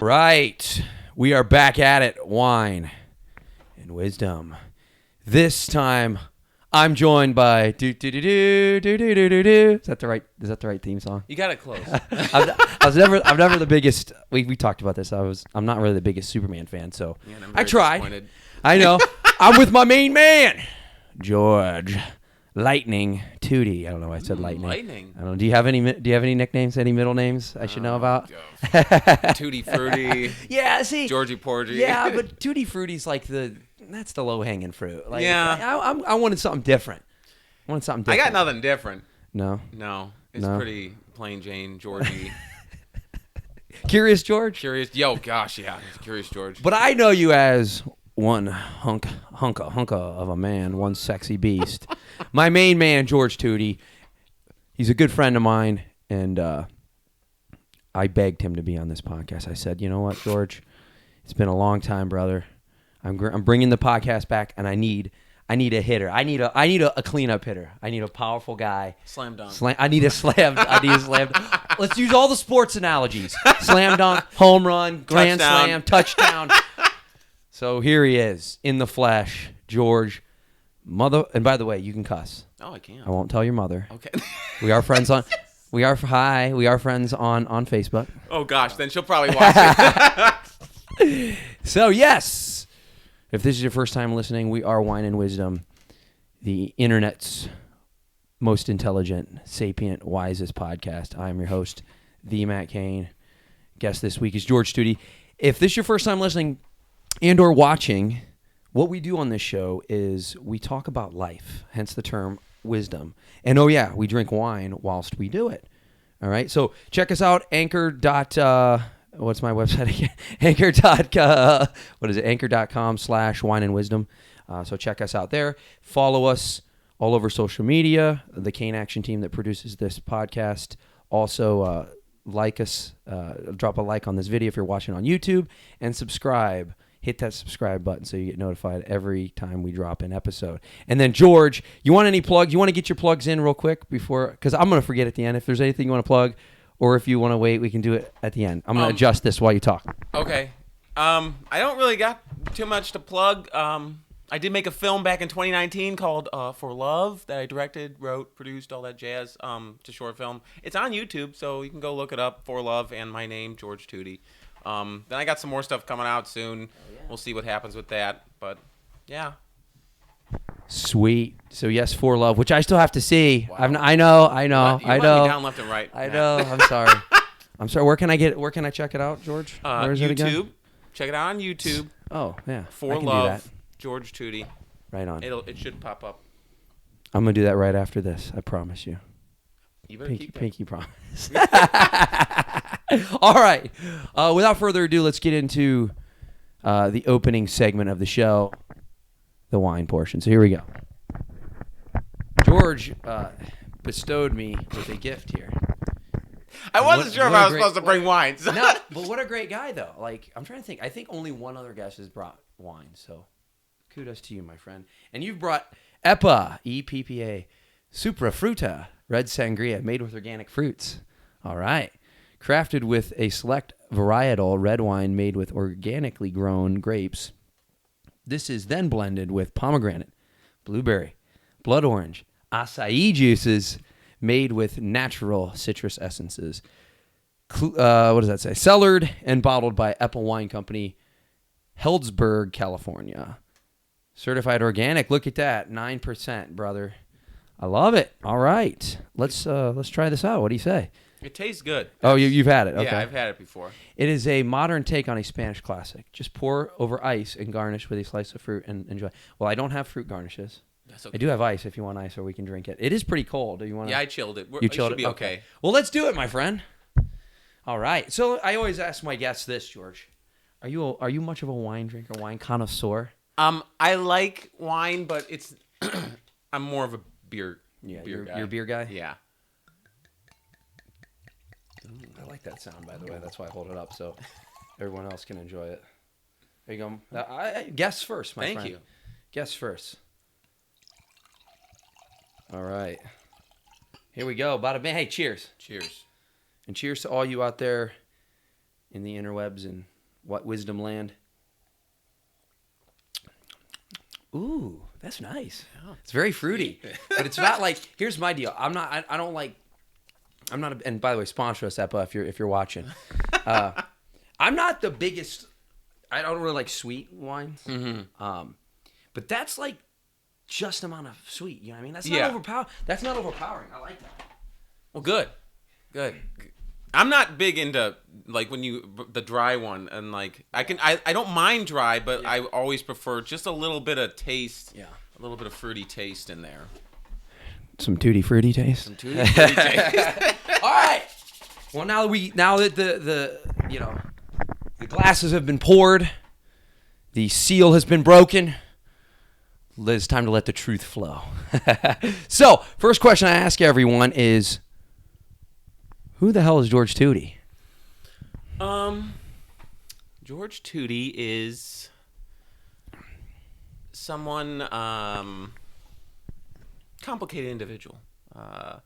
right. We are back at it. Wine and wisdom. This time, I'm joined by Is that the right theme song? You got it close. I'm never the biggest. We talked about this. I'm not really the biggest Superman fan, so Man, I'm I very tried. disappointed. I know. I'm with my main man, George Lightning Tutie. I don't know why I said Lightning. Lightning. I don't know. Do you have any nicknames? Any middle names I should know about? Tutti Frutti. Yeah. See. Georgie Porgy. Yeah, but Tutti Frutti's like that's the low hanging fruit. Like, Yeah. I wanted something different. I got nothing different. No. It's pretty plain Jane, Georgie. Curious George? Curious. Yo, gosh, yeah. Curious George. But I know you as one hunka of a man, one sexy beast. My main man, George Tutie. He's a good friend of mine, and I begged him to be on this podcast. I said, you know what, George? It's been a long time, brother. I'm bringing the podcast back, and I need a hitter. I need a cleanup hitter. I need a powerful guy. Slam dunk. I need a slam. Let's use all the sports analogies. Slam dunk, home run, grand slam, touchdown. So here he is in the flesh, George. And by the way, you can cuss. Oh, I can. I won't tell your mother. Okay. We are friends on. We are friends on Facebook. Oh gosh, then she'll probably watch it. So yes, if this is your first time listening, we are Wine and Wisdom, the internet's most intelligent, sapient, wisest podcast. I am your host, the Matt Kane. Guest this week is George Tutie. If this is your first time listening and or watching, what we do on this show is we talk about life, hence the term wisdom. And oh yeah, we drink wine whilst we do it. All right, so check us out, what's my website again? Anchor.com/wineandwisdom. So check us out there. Follow us all over social media. The Kane Action team that produces this podcast. Also, like us. Drop a like on this video if you're watching on YouTube. And subscribe. Hit that subscribe button so you get notified every time we drop an episode. And then, George, you want any plugs? You want to get your plugs in real quick before? Because I'm going to forget at the end. If there's anything you want to plug, or if you want to wait, we can do it at the end. I'm going to adjust this while you talk. Okay. I don't really got too much to plug. I did make a film back in 2019 called For Love that I directed, wrote, produced, all that jazz. It's a short film. It's on YouTube, so you can go look it up, For Love, and my name, George Tutie. Then I got some more stuff coming out soon. Oh, yeah. We'll see what happens with that. But, yeah. Sweet. So, yes, For Love, which I still have to see. Wow. I know. You let me down left and right. I know. I'm sorry. Where can I check it out, George? Where is YouTube. it again? Check it out on YouTube. Oh, yeah. For Love, George Tutie. Right on. It should pop up. I'm going to do that right after this. I promise you. You better Pinky promise. All right. Without further ado, let's get into the opening segment of the show, the wine portion. So here we go. George bestowed me with a gift here. I wasn't sure if I was supposed to bring wine. No, but what a great guy, though. Like, I'm trying to think. I think only one other guest has brought wine, so kudos to you, my friend. And you've brought EPA, E-P-P-A, Supra Fruta, red sangria made with organic fruits. All right. Crafted with a select varietal red wine made with organically grown grapes. This is then blended with pomegranate, blueberry, blood orange, acai juices made with natural citrus essences. What does that say? Cellared and bottled by EPA Wine Company, Healdsburg, California. Certified organic. Look at that. 9%, brother. I love it. All right. Let's try this out. What do you say? It tastes good. Oh, you've had it. Okay. Yeah, I've had it before. It is a modern take on a Spanish classic. Just pour over ice and garnish with a slice of fruit and enjoy. Well, I don't have fruit garnishes. That's okay. I do have ice if you want ice, or we can drink it. It is pretty cold. Do you want? Yeah, I chilled it. You chilled it. Should be okay. Well, let's do it, my friend. All right. So I always ask my guests this, George. Are you much of a wine drinker, wine connoisseur? I like wine, but it's I'm more of a beer. Yeah, beer guy. You're a beer guy? Yeah. I like that sound, by the way. That's why I hold it up so everyone else can enjoy it. There you go. Guess first, my friend. Thank you. Guess first. All right. Here we go. Bada bing. Hey, cheers. Cheers. And cheers to all you out there in the interwebs and What wisdom land? Ooh, that's nice. Yeah. It's very fruity, but it's not like. Here's my deal. I'm not. I don't like. I'm not. And by the way, sponsor us, Epa, if you're watching. I'm not the biggest. I don't really like sweet wines. Mm-hmm. But that's like just amount of sweet. You know what I mean? That's not That's not overpowering. I like that. Well, good. I'm not big into like the dry one, and like I don't mind dry, but I always prefer just a little bit of taste. Yeah. A little bit of fruity taste in there. Some tutti fruity taste. Some tutti fruity taste. All right. Well, now that the glasses have been poured, the seal has been broken. It's time to let the truth flow. So, first question I ask everyone is, who the hell is George Tutie? George Tutie is someone complicated individual. A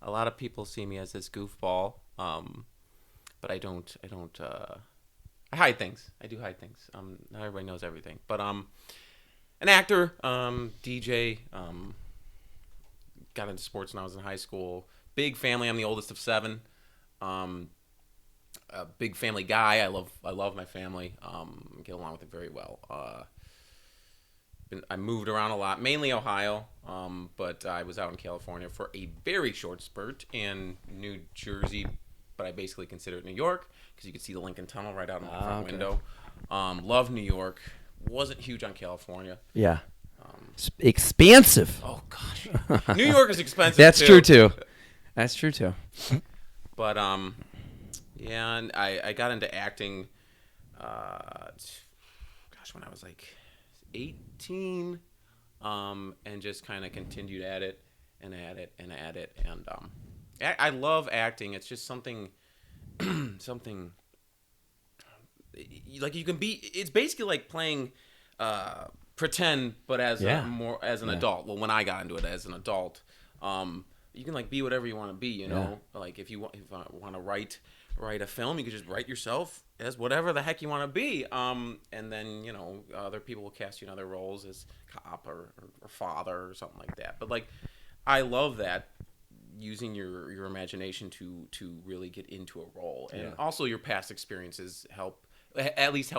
lot of people see me as this goofball, but I don't. I hide things. I do hide things. Not everybody knows everything, but an actor, DJ. Got into sports when I was in high school. Big family. I'm the oldest of 7. A big family guy. I love my family. Get along with it very well. I moved around a lot, mainly Ohio, but I was out in California for a very short spurt in New Jersey, but I basically consider it New York because you could see the Lincoln Tunnel right out in my front window. Love New York. Wasn't huge on California. Yeah. Expansive. Oh gosh, New York is expensive. That's true too. That's true too. But yeah, and I got into acting. When I was like 18, and just kind of continued at it and at it and at it, and I love acting. It's just something like you can be. It's basically like playing pretend, but as an adult. Well, when I got into it as an adult, you can like be whatever you want to be. You know, like if I want to write a film, you can just write yourself as whatever the heck you want to be. And then other people will cast you in other roles as cop or father or something like that. But like, I love that. Using your imagination to really get into a role, and also your past experiences help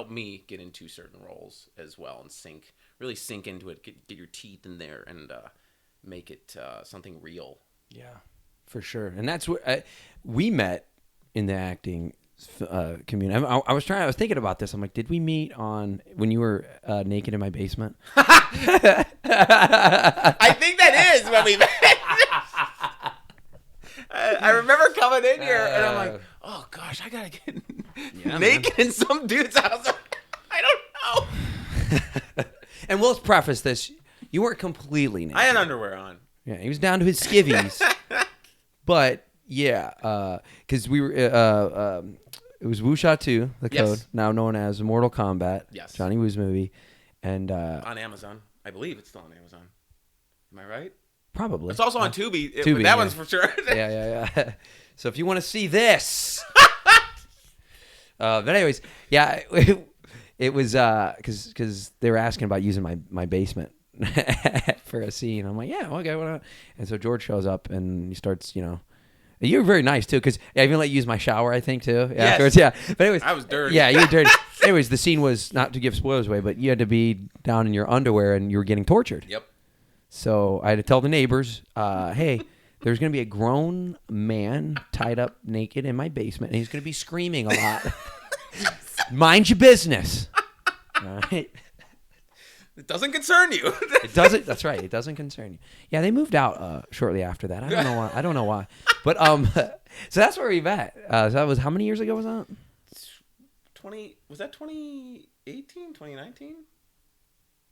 me get into certain roles as well, and really sink into it, get your teeth in there, and make it something real. Yeah, for sure. And that's what we met in the acting community. I was thinking about this. I'm like, did we meet when you were naked in my basement? I think that is when we met. I remember coming in here and I'm like, oh gosh, I gotta get naked in some dude's house. I don't know. And we'll preface this: you weren't completely naked. I had underwear on. Yeah, he was down to his skivvies. But yeah, because we were. It was Wuxia 2, the code, now known as Mortal Kombat. Yes. Johnny Woo's movie, and on Amazon, I believe it's still on Amazon. Am I right? Probably. It's also on Tubi. Tubi, that one's for sure. Yeah. So if you want to see this, but anyways, yeah, it was because they were asking about using my basement for a scene. I'm like, yeah, okay, why not? And so George shows up and he starts, You were very nice too, because I even let you use my shower, I think too. Yes. Afterwards, yeah. But anyways, I was dirty. Yeah, you were dirty. Anyways, the scene was, not to give spoilers away, but you had to be down in your underwear and you were getting tortured. Yep. So I had to tell the neighbors, hey, there's going to be a grown man tied up naked in my basement, and he's going to be screaming a lot. Mind your business. All right. It doesn't concern you. It doesn't. That's right. It doesn't concern you. Yeah, they moved out shortly after that. I don't know why. But so that's where we met. So that was, how many years ago was that? Was that 2018, 2019?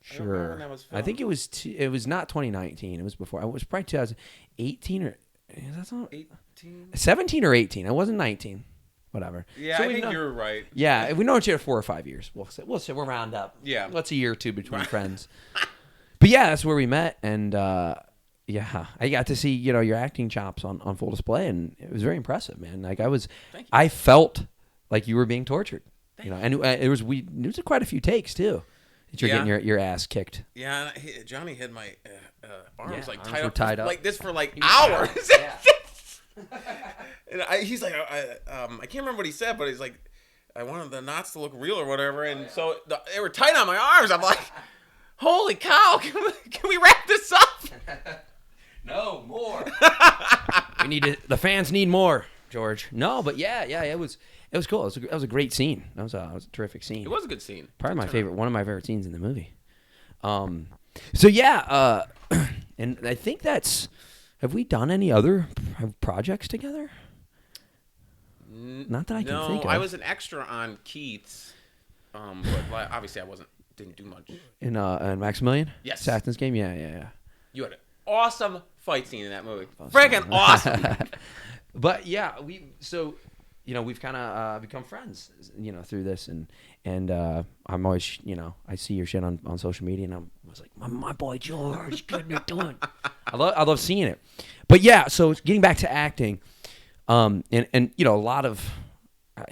Sure. I think it was. It was not 2019. It was before. It was probably 2018 or. Is that not 18? 17 or 18. It wasn't 19. Whatever. Yeah, so I think you're right. Yeah, we know each other 4 or 5 years. We'll say we'll round up. Yeah. What's a year or two between friends? But yeah, that's where we met, and yeah, I got to see your acting chops on full display, and it was very impressive, man. Like I felt like you were being tortured. You know, and it was quite a few takes too. That you're getting your ass kicked. Yeah, and Johnny had my arms arms tied up like this for like hours. Yeah. And he's like, I can't remember what he said, but he's like, I wanted the knots to look real or whatever, and so they were tight on my arms. I'm like, holy cow, can we wrap this up? No, more. The fans need more, George. No, but yeah, it was cool. It was a great scene. That was a terrific scene. It was a good scene. Probably one of my favorite scenes in the movie. So yeah, and I think have we done any other projects together? Not that I can think of. No, I was an extra on Keith's, but obviously I didn't do much. In Maximilian? Yes. Saxton's game? Yeah. You had an awesome fight scene in that movie. Freaking awesome. But yeah, we've kind of become friends, through this, and I'm always, I see your shit on social media, and I was like, my boy George, good you're doing. I love seeing it. But yeah, so getting back to acting, and a lot of,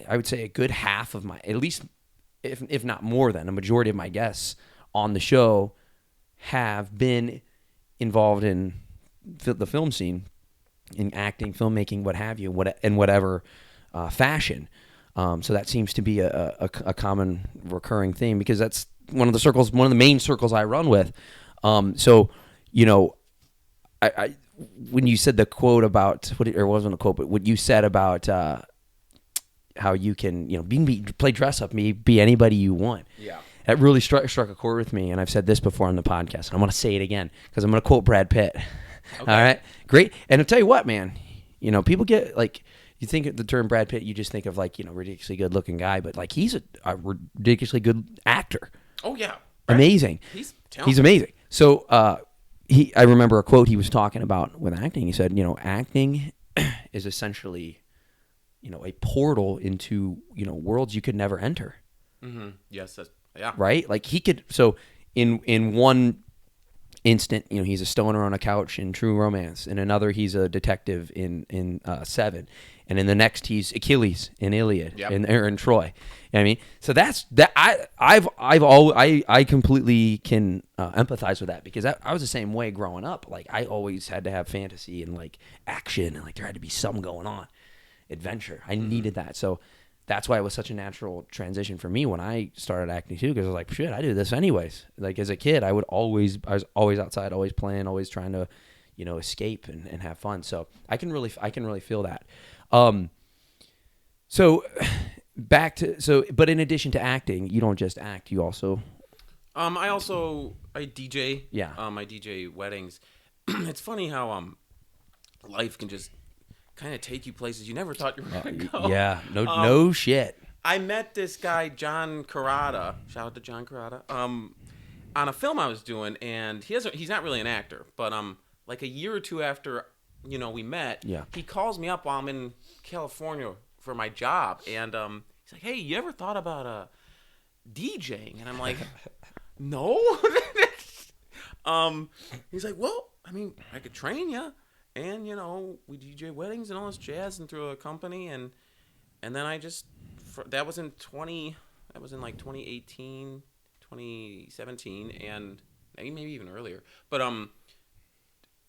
I would say a good half of my, at least if not more than a majority of my guests on the show have been involved in the film scene, in acting, filmmaking, what have you, in whatever fashion. So that seems to be a common recurring theme, because that's one of the main circles I run with. So, I when you said the quote about it wasn't a quote, but what you said about how you can, play dress up, be anybody you want. Yeah. That really struck a chord with me, and I've said this before on the podcast, and I want to say it again because I'm going to quote Brad Pitt. Okay. All right, great. And I'll tell you what, man. People get you think of the term Brad Pitt, you just think of ridiculously good looking guy, but he's a ridiculously good actor. Oh yeah, amazing. He's talented. He's amazing. So I remember a quote he was talking about with acting. He said, acting is essentially, a portal into worlds you could never enter. Mm-hmm. Yes. Yeah. Right. He could. So in one instant, he's a stoner on a couch in True Romance. In another, he's a detective in Seven, and in the next, he's Achilles in Iliad, yep. in Troy. You know what I mean? So that's that. I completely can empathize with that, because I was the same way growing up. I always had to have fantasy and action, and there had to be something going on, adventure. I needed that. So that's why it was such a natural transition for me when I started acting too, because I was like, shit, I do this anyways. As a kid, I was always outside, always playing, always trying to, escape and have fun. So I can really feel that. But in addition to acting, you don't just act, you also. I DJ. Yeah. I DJ weddings. It's funny how life can just kind of take you places you never thought you were going to go. Yeah, no shit. I met this guy, John Carrata. Shout out to John Carrata. On a film I was doing, and he's not really an actor, but a year or two after we met, yeah. He calls me up while I'm in California for my job, and he's like, "Hey, you ever thought about DJing?" And I'm like, "No." He's like, "Well, I could train you." And, we DJ weddings and all this jazz and through a company. And then that was in 2018, 2017, and maybe even earlier. But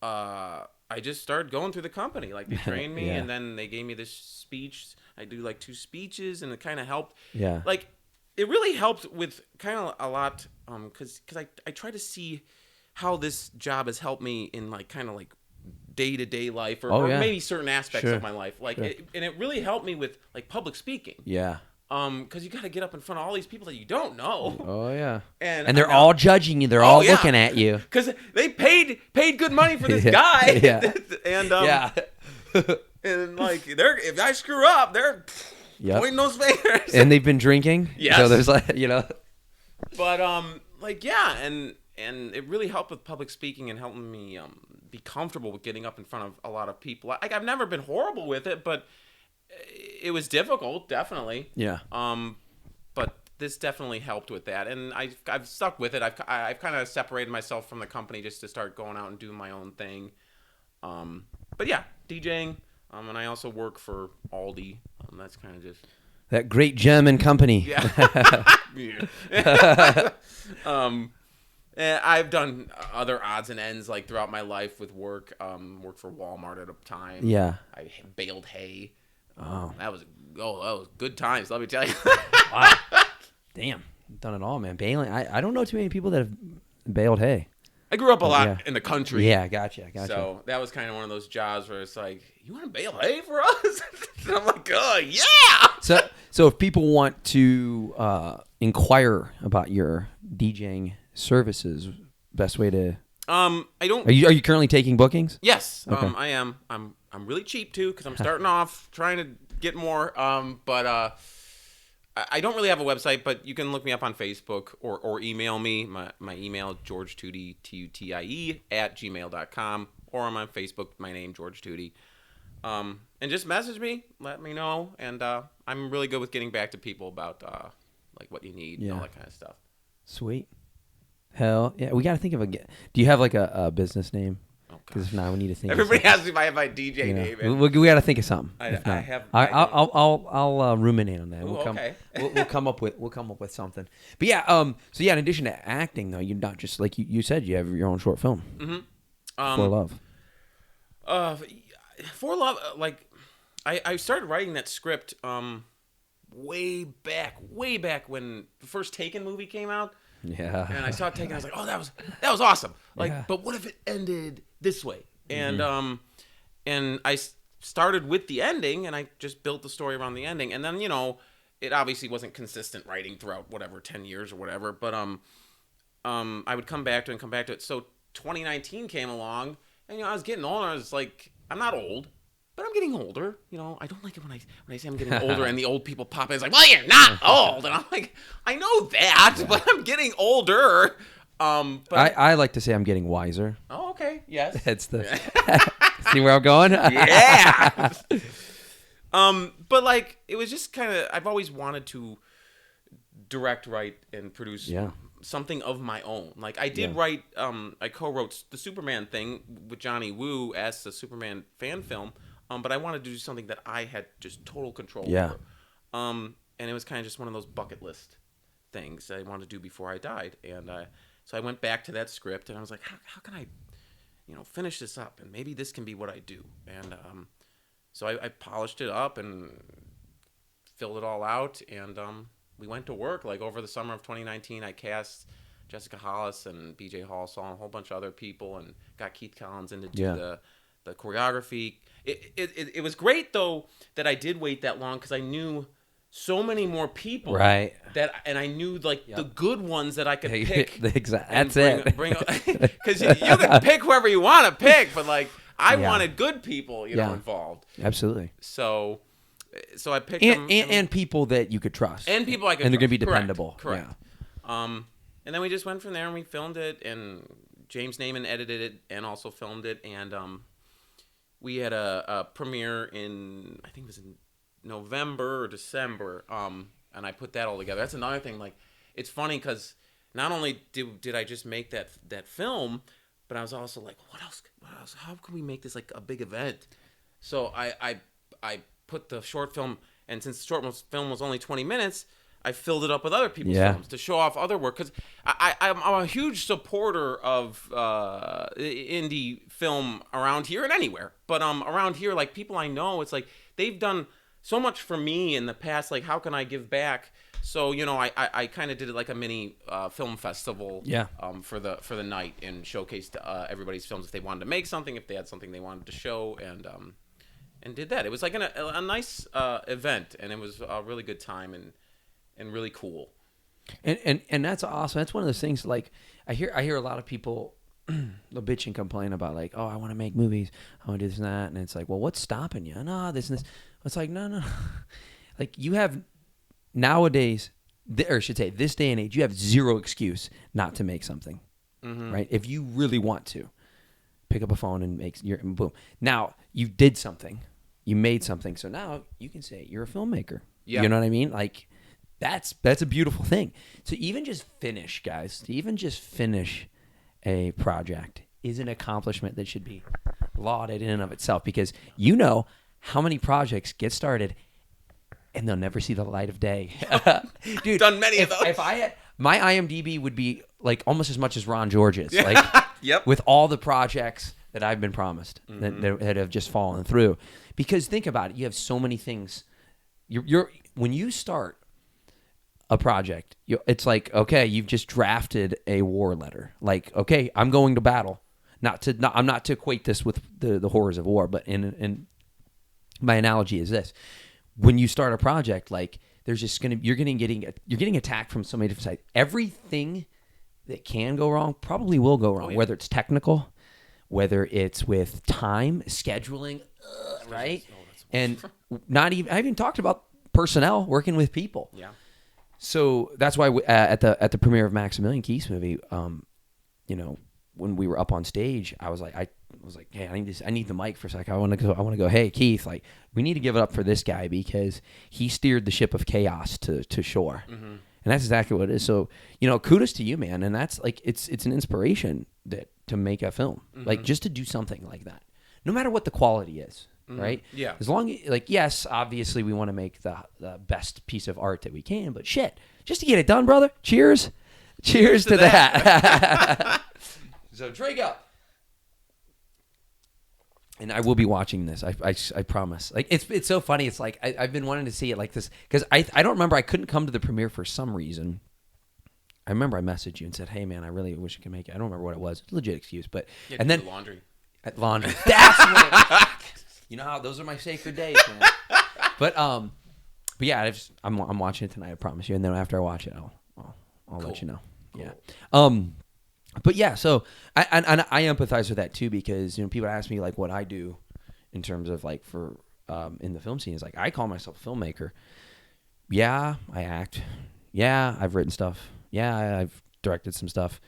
I just started going through the company. They trained me, yeah. And then they gave me this speech. I do 2 speeches, and it kind of helped. Yeah. It really helped with kind of a lot, because I try to see how this job has helped me in day-to-day life or maybe certain aspects of my life. And it really helped me with public speaking. Yeah. Because you got to get up in front of all these people that you don't know. Oh yeah. And they're all judging you. They're all looking at you. Because they paid good money for this guy. Yeah. And yeah. And if I screw up, they're pointing those fingers. And they've been drinking. Yes. So there's But and it really helped with public speaking and helping me be comfortable with getting up in front of a lot of people. I've never been horrible with it, but it was difficult, definitely. Yeah. But this definitely helped with that, and I've stuck with it. I've kind of separated myself from the company just to start going out and doing my own thing. But yeah, DJing. And I also work for Aldi. That's kind of just That great German company. Yeah. I've done other odds and ends like throughout my life with work. Worked for Walmart at a time. Yeah. I baled hay. Oh. That was good times. Let me tell you. Wow. Damn. Done it all, man. Baling. I don't know too many people that have baled hay. I grew up a lot in the country. Yeah, gotcha. So that was kind of one of those jobs where it's like, you want to bale hay for us? And I'm like, oh, yeah. So if people want to inquire about your DJing services, best way to I don't. Are you currently taking bookings? Yes, Okay. I am. I'm really cheap too because I'm starting off trying to get more. But I don't really have a website, but you can look me up on Facebook or email me. My email George Tutie Tutie @gmail.com, or I'm on Facebook. My name George Tutie. And just message me, let me know, and I'm really good with getting back to people about like what you need and all that kind of stuff. Sweet. Hell yeah, we got to think of do you have like a business name? Because if not, we need to think. Everybody asks me if I have my DJ name. We got to think of something. I'll ruminate on that. Ooh, okay. We'll come up with something. But yeah, so yeah, in addition to acting though, you're not just like you said, you have your own short film. Mm-hmm. For Love. For Love, like I started writing that script way back when the first Taken movie came out. Yeah. And I saw Taken, I was like, oh, that was awesome. Like, but what if it ended this way? And and I started with the ending, and I just built the story around the ending. And then it obviously wasn't consistent writing throughout 10 years or whatever. But I would come back to it. So 2019 came along, and I was getting older. I was like, I'm not old, but I'm getting older. I don't like it when I say I'm getting older and the old people pop in. It's like, well, you're not old. And I'm like, I know that, but I'm getting older. But I like to say I'm getting wiser. Oh, okay. Yes. That's the see where I'm going? Yeah. But like it was just kind of I've always wanted to direct, write, and produce something of my own. Like I did write I co-wrote the Superman thing with Johnny Woo as a Superman fan film. But I wanted to do something that I had just total control over. And it was kind of just one of those bucket list things I wanted to do before I died. And so I went back to that script, and I was like, how can I, finish this up? And maybe this can be what I do. And so I polished it up and filled it all out. And we went to work. Like over the summer of 2019, I cast Jessica Hollis and BJ Hall, saw a whole bunch of other people, and got Keith Collins in to do the choreography. It was great though that I did wait that long because I knew so many more people, and I knew like the good ones that I could pick. That's it. Because you can pick whoever you want to pick, but like I wanted good people, involved. Absolutely. So I picked them and people that you could trust, and people I could, and they're gonna be dependable. Correct. And then we just went from there and we filmed it, and James Naiman edited it and also filmed it, and we had a premiere in, I think it was in November or December, and I put that all together. That's another thing. Like, it's funny because not only did I just make that film, but I was also like, what else? How can we make this like a big event? So I put the short film, and since the short film was only 20 minutes, I filled it up with other people's films to show off other work. Because I'm a huge supporter of indie film around here and anywhere. But around here, like people I know, it's like they've done so much for me in the past. Like, how can I give back? So I kind of did it like a mini film festival. For the night, and showcased everybody's films if they wanted to make something, if they had something they wanted to show, and did that. It was like a nice event, and it was a really good time and really cool. And that's awesome. That's one of those things. Like I hear a lot of people they'll bitch and complain about like, oh, I want to make movies, I want to do this and that, and it's like, well, what's stopping you? No, this and this. It's like no. Like you have nowadays, or I should say, this day and age, you have zero excuse not to make something, right? If you really want to, pick up a phone and make your boom. Now you did something, you made something, so now you can say you're a filmmaker. Yeah. You know what I mean? Like. That's a beautiful thing. To even just finish, guys, a project is an accomplishment that should be lauded in and of itself, because you know how many projects get started and they'll never see the light of day. Dude, Done many of those. If I had my IMDb would be like almost as much as Ron George's, like Yep. with all the projects that I've been promised that have just fallen through. Because think about it, you have so many things. You're when you start a project, it's like, okay, you've just drafted a war letter. Like, okay, I'm going to battle. I'm not to equate this with the horrors of war, but in my analogy is this: when you start a project, like there's just you're getting attacked from so many different sides. Everything that can go wrong probably will go wrong, whether it's technical, whether it's with time, scheduling, right? And I even talked about personnel, working with people. Yeah. So that's why at the premiere of Maximilian Keith's movie, when we were up on stage, I was like, hey, I need the mic for a second. I want to go, hey, Keith, like we need to give it up for this guy because he steered the ship of chaos to shore. Mm-hmm. And that's exactly what it is. So, kudos to you, man. And that's like, it's an inspiration to make a film, like just to do something like that, no matter what the quality is. Right? Yeah. As long as, like, yes, obviously we want to make the best piece of art that we can, but shit, just to get it done, brother. Cheers. Cheers to that. So drink up. And I will be watching this. I promise. Like it's so funny. It's like I've been wanting to see it like this because I don't remember. I couldn't come to the premiere for some reason. I remember I messaged you and said, "Hey man, I really wish I could make it." I don't remember what it was. It's a legit excuse, but and then laundry. At laundry. That's what it was. You know how those are my sacred days, man. But yeah, I'm watching it tonight. I promise you. And then after I watch it, I'll let you know. Cool. Yeah. But yeah, so I empathize with that too because people ask me like what I do in terms of like for in the film scene is like I call myself a filmmaker. Yeah, I act. Yeah, I've written stuff. Yeah, I've directed some stuff.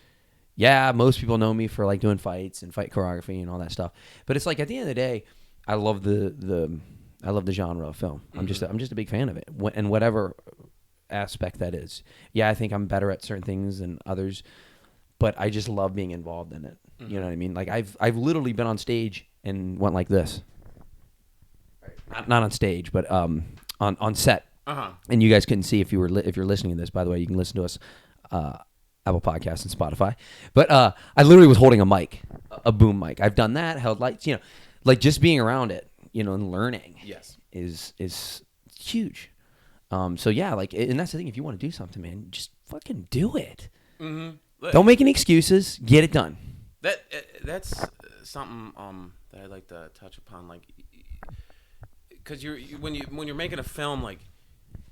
Yeah, most people know me for like doing fights and fight choreography and all that stuff. But it's like at the end of the day, I love the genre of film. I'm just a big fan of it, and whatever aspect that is. Yeah, I think I'm better at certain things than others, but I just love being involved in it. Mm-hmm. You know what I mean? Like I've literally been on stage and went like this. Not on stage, but on set. Uh-huh. And you guys couldn't see if you're listening to this. By the way, you can listen to us Apple Podcasts and Spotify. But I literally was holding a mic, a boom mic. I've done that, held lights, like just being around it, and learning is huge. So yeah, like, and that's the thing. If you want to do something, man, just fucking do it. Mm-hmm. Don't make any excuses. Get it done. That's something that I'd like to touch upon, like, because when you're making a film, like,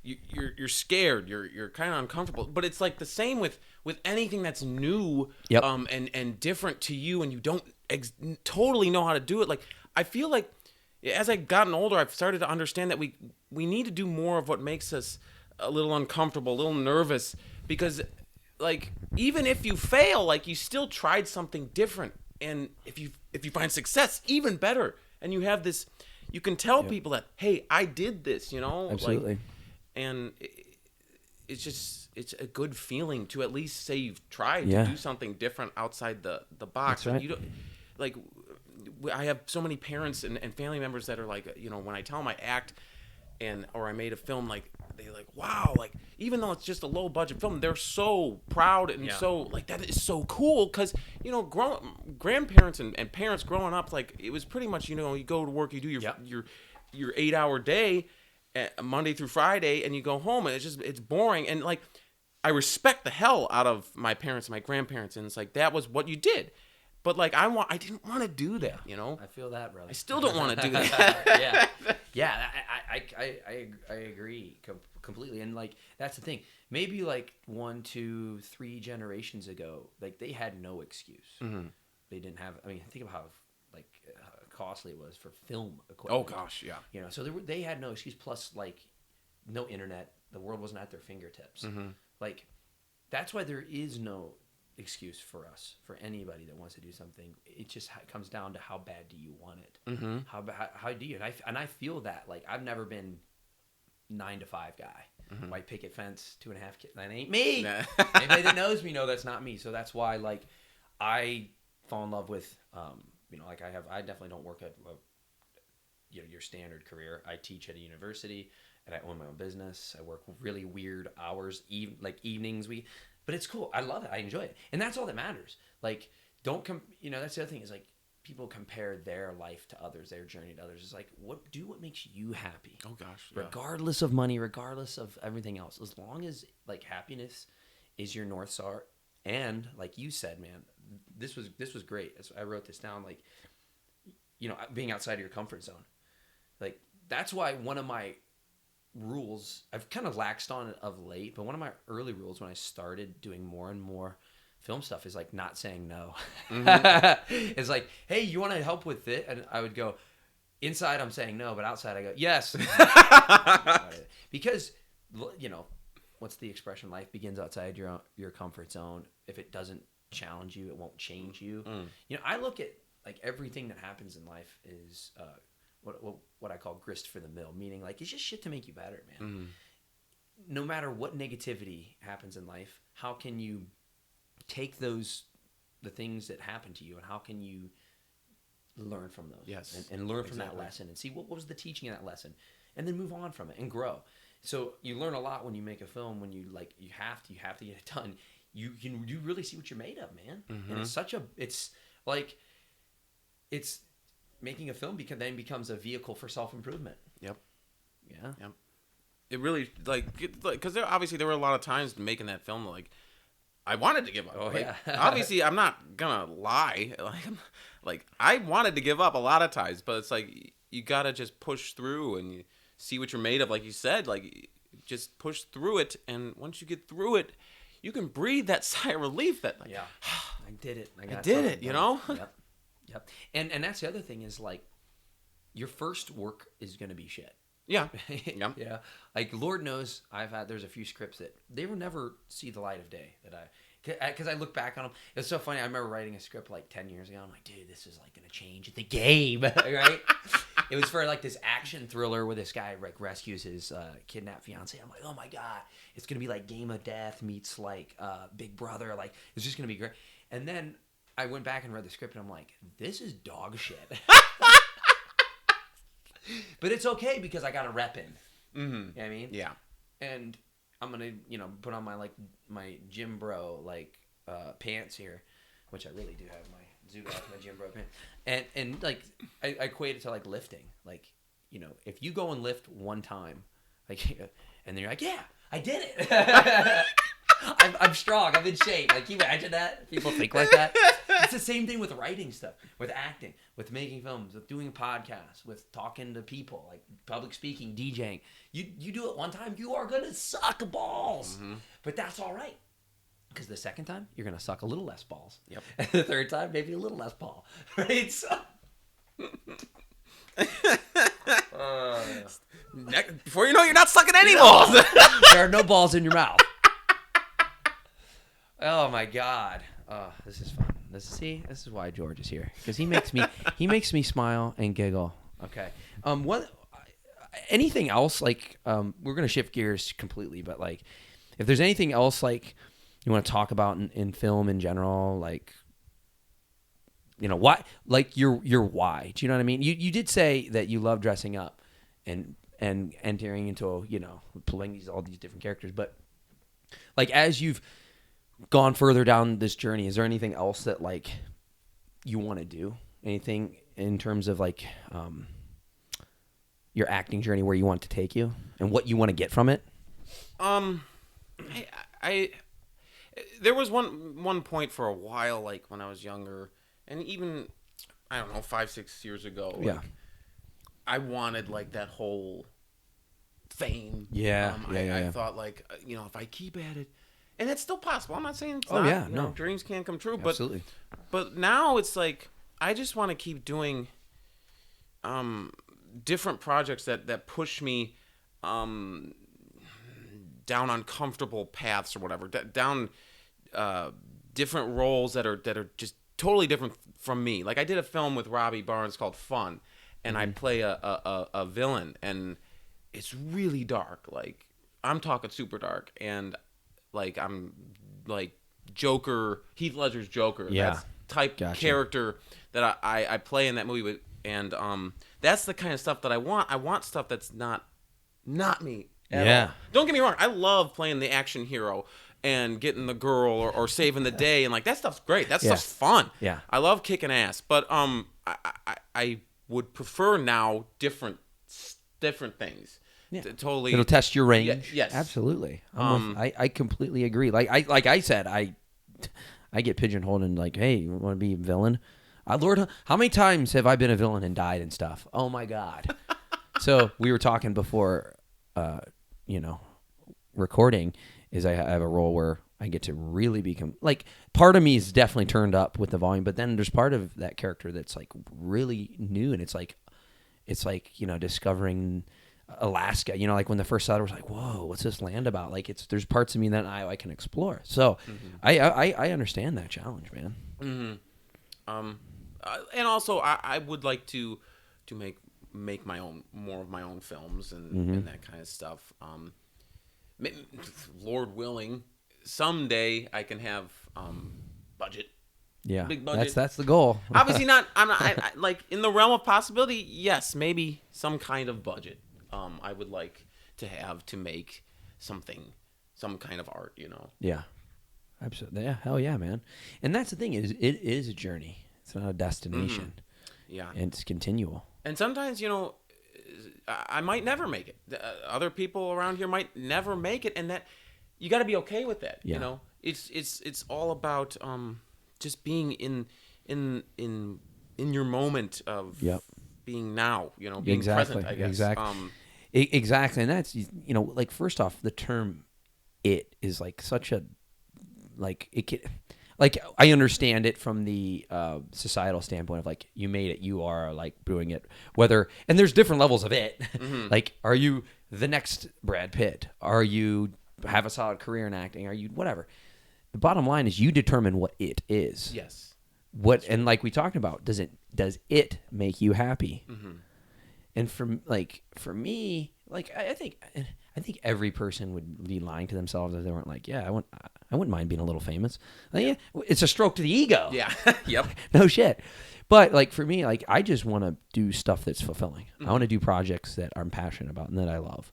you're scared, you're kind of uncomfortable, but it's like the same with anything that's new, and different to you, and you don't totally know how to do it. Like, I feel like as I've gotten older, I've started to understand that we need to do more of what makes us a little uncomfortable, a little nervous, because like even if you fail, like you still tried something different, and if you find success, even better, and you have this, you can tell people that, hey, I did this, Absolutely. Like, and it's a good feeling to at least say you've tried to do something different outside the box. That's right. And you don't, like, I have so many parents and family members that are like, when I tell them I act or I made a film, like, they're like, wow, like, even though it's just a low budget film, they're so proud and so, like, that is so cool. Cause, grandparents and parents growing up, like, it was pretty much, you go to work, you do your 8-hour day, Monday through Friday, and you go home, and it's boring. And like, I respect the hell out of my parents and my grandparents, and it's like, that was what you did. But like, I didn't want to do that, I feel that, brother. I still don't want to do that. I agree completely. And like, that's the thing. Maybe like 1, 2, 3 generations ago, like they had no excuse. Mm-hmm. They didn't have. I mean, think of how like costly it was for film equipment. Oh gosh, yeah. So they had no excuse. Plus, like, no internet. The world wasn't at their fingertips. Mm-hmm. Like, that's why there is no excuse for us, for anybody that wants to do something. It just comes down to how bad do you want it. Mm-hmm. How do you? And I feel that, like, I've never been 9 to 5 guy. Mm-hmm. White picket fence, 2.5 kids. That ain't me. Nah. Anybody that knows me know that's not me. So that's why, like, I fall in love with like I definitely don't work at your standard career. I teach at a university, and I own my own business. I work really weird hours, like evenings. But it's cool. I love it. I enjoy it, and that's all that matters. Like, don't that's the other thing is like people compare their life to others, their journey to others. It's like, what makes you happy? Oh gosh, yeah. Regardless of money, regardless of everything else, as long as like happiness is your North Star. And like you said, man, this was great. I wrote this down, like, being outside of your comfort zone. Like, that's why one of my rules, I've kind of laxed on it of late, but one of my early rules when I started doing more and more film stuff is like not saying no. It's like, hey, you want to help with it? And I would go, inside I'm saying no, but outside I go, yes. Because, what's the expression? Life begins outside your comfort zone. If it doesn't challenge you, it won't change you. I look at like everything that happens in life is what I call grist for the mill, meaning like it's just shit to make you better, man. No matter what negativity happens in life, how can you take the things that happen to you, and how can you learn from those? Yes, and learn from that lesson and see what was the teaching of that lesson, and then move on from it and grow. So you learn a lot when you make a film. When you have to get it done. You really see what you're made of, man. And it's making a film then becomes a vehicle for self-improvement. Yep. Yeah. Yep. It really because there were a lot of times making that film like I wanted to give up. Oh, yeah. Obviously, I'm not gonna lie. Like I wanted to give up a lot of times, but it's like you gotta just push through and you see what you're made of. Like you said, like just push through it, and once you get through it, you can breathe that sigh of relief. That like, yeah, I did it. I did it. Yep. And that's the other thing is like your first work is gonna be shit. Yeah. Yeah. Like Lord knows there's a few scripts that they will never see the light of day because I look back on them. It's so funny. I remember writing a script like 10 years ago. I'm like, dude, this is like going to change the game. Right? It was for like this action thriller where this guy like rescues his kidnapped fiance. I'm like, oh my God, it's going to be like Game of Death meets like Big Brother. Like it's just going to be great. And then I went back and read the script and I'm like, this is dog shit. But it's okay because I got a rep in. Mm-hmm. You know what I mean? Yeah. And I'm gonna, put on my gym bro pants here, which I really do have my gym bro pants. And like I equate it to like lifting. Like, if you go and lift one time, like, and then you're like, yeah, I did it. I'm strong. I'm in shape. Like, can you imagine that? People think like that. It's the same thing with writing stuff, with acting, with making films, with doing podcasts, with talking to people, like public speaking, DJing. You do it one time, you are gonna suck balls, but that's all right, because the second time you're gonna suck a little less balls. Yep. And the third time, maybe a little less ball. Right? So. Before you know, you're not sucking any balls. There are no balls in your mouth. Oh my God! Oh, this is fun. This is why George is here, because he makes me smile and giggle. Okay. Anything else? Like, we're gonna shift gears completely, but like, if there's anything else like you want to talk about in film in general, like, why, like your why? Do you know what I mean? You did say that you love dressing up and entering into playing all these different characters, but like as you've gone further down this journey, is there anything else that like you want to do? Anything in terms of like your acting journey, where you want to take you and what you want to get from it? I there was one point for a while, like when I was younger, and even I don't know 5-6 years ago. Yeah, like, I wanted like that whole fame. Yeah, I thought like if I keep at it. And it's still possible. I'm not saying it's not. Yeah, no. Dreams can't come true. Absolutely. But now it's like I just want to keep doing different projects that push me down uncomfortable paths or whatever, down different roles that are just totally different from me. Like I did a film with Robbie Barnes called Fun, and I play a villain, and it's really dark. Like I'm talking super dark, and like I'm like Joker, Heath Ledger's Joker. Yeah. That's type character that I play in that movie with, and that's the kind of stuff that I want. I want stuff that's not me at Yeah. all. Don't get me wrong. I love playing the action hero and getting the girl or saving the day, and like that stuff's great. That stuff's fun. Yeah. I love kicking ass, but I would prefer now different things. Yeah. Totally. It'll test your range. Yes. Absolutely. I completely agree. Like I said, I get pigeonholed in like, hey, you want to be a villain? Lord, how many times have I been a villain and died and stuff? Oh my God. So we were talking before, recording. Is I have a role where I get to really become like, part of me is definitely turned up with the volume, but then there's part of that character that's like really new, and it's like discovering Alaska. Like when the first saw it, I was like, whoa, what's this land about? Like there's parts of me that I can explore. So I understand that challenge, man. And also I would like to make my own, more of my own films and that kind of stuff. Lord willing, someday I can have budget. Yeah, big budget. That's the goal. Obviously not. I like in the realm of possibility. Yes, maybe some kind of budget. I would like to have to make some kind of art. Yeah, absolutely. Yeah, hell yeah, man. And that's the thing is, it is a journey. It's not a destination. Yeah, and it's continual. And sometimes I might never make it. Other people around here might never make it, and that you got to be okay with that. Yeah. It's all about just being in your moment of being now. Being present. I guess. Exactly. Exactly, and that's like, first off, the term "it" is like such a it can. Like, I understand it from the societal standpoint of like, you made it, you are like doing it, and there's different levels of it. Like, are you the next Brad Pitt? Are you have a solid career in acting? Are you whatever? The bottom line is you determine what it is. Yes. And like we talked about, does it make you happy? And for me, like, I think every person would be lying to themselves if they weren't like, yeah, I wouldn't mind being a little famous. Like, yeah, it's a stroke to the ego. Yeah. Yep. No shit. But like, for me, like, I just want to do stuff that's fulfilling. I want to do projects that I'm passionate about and that I love.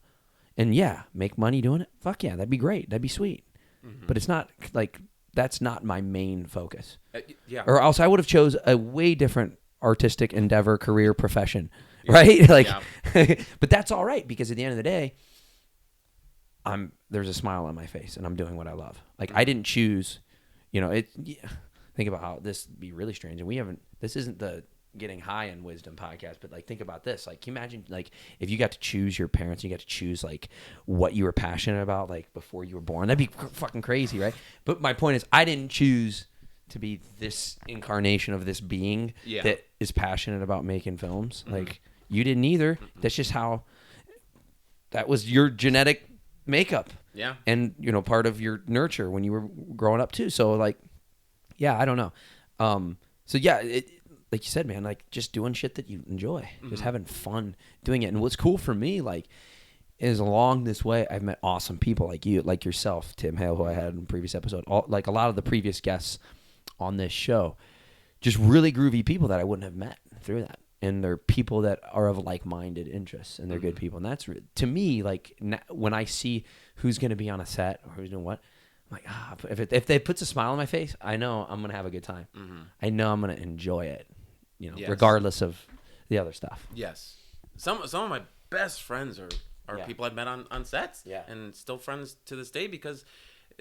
And yeah, make money doing it. Fuck yeah, that'd be great. That'd be sweet. But it's not like, that's not my main focus. Yeah. Or else I would have chose a way different artistic endeavor, career, profession. Right? Like, but that's all right, because at the end of the day, there's a smile on my face and I'm doing what I love. Like, I didn't choose, think about how this would be really strange. And this isn't the getting high in wisdom podcast, but like, think about this. Like, can you imagine, like, if you got to choose your parents, you got to choose like what you were passionate about, like before you were born, that'd be fucking crazy. Right. But my point is, I didn't choose to be this incarnation of this being that is passionate about making films. Like, you didn't either. That's just how, that was your genetic makeup. Yeah. And, part of your nurture when you were growing up too. So like, yeah, I don't know. So yeah, like you said, man, like, just doing shit that you enjoy, just having fun doing it. And what's cool for me, like, is along this way, I've met awesome people like you, like yourself, Tim Hale, who I had in the previous episode, like a lot of the previous guests on this show, just really groovy people that I wouldn't have met through that. And they're people that are of like-minded interests, and they're good people. And that's, to me, like, when I see who's going to be on a set or who's doing what, I'm like, if they puts a smile on my face, I know I'm going to have a good time. I know I'm going to enjoy it, regardless of the other stuff. Yes. Some of my best friends are people I've met on sets, and still friends to this day, because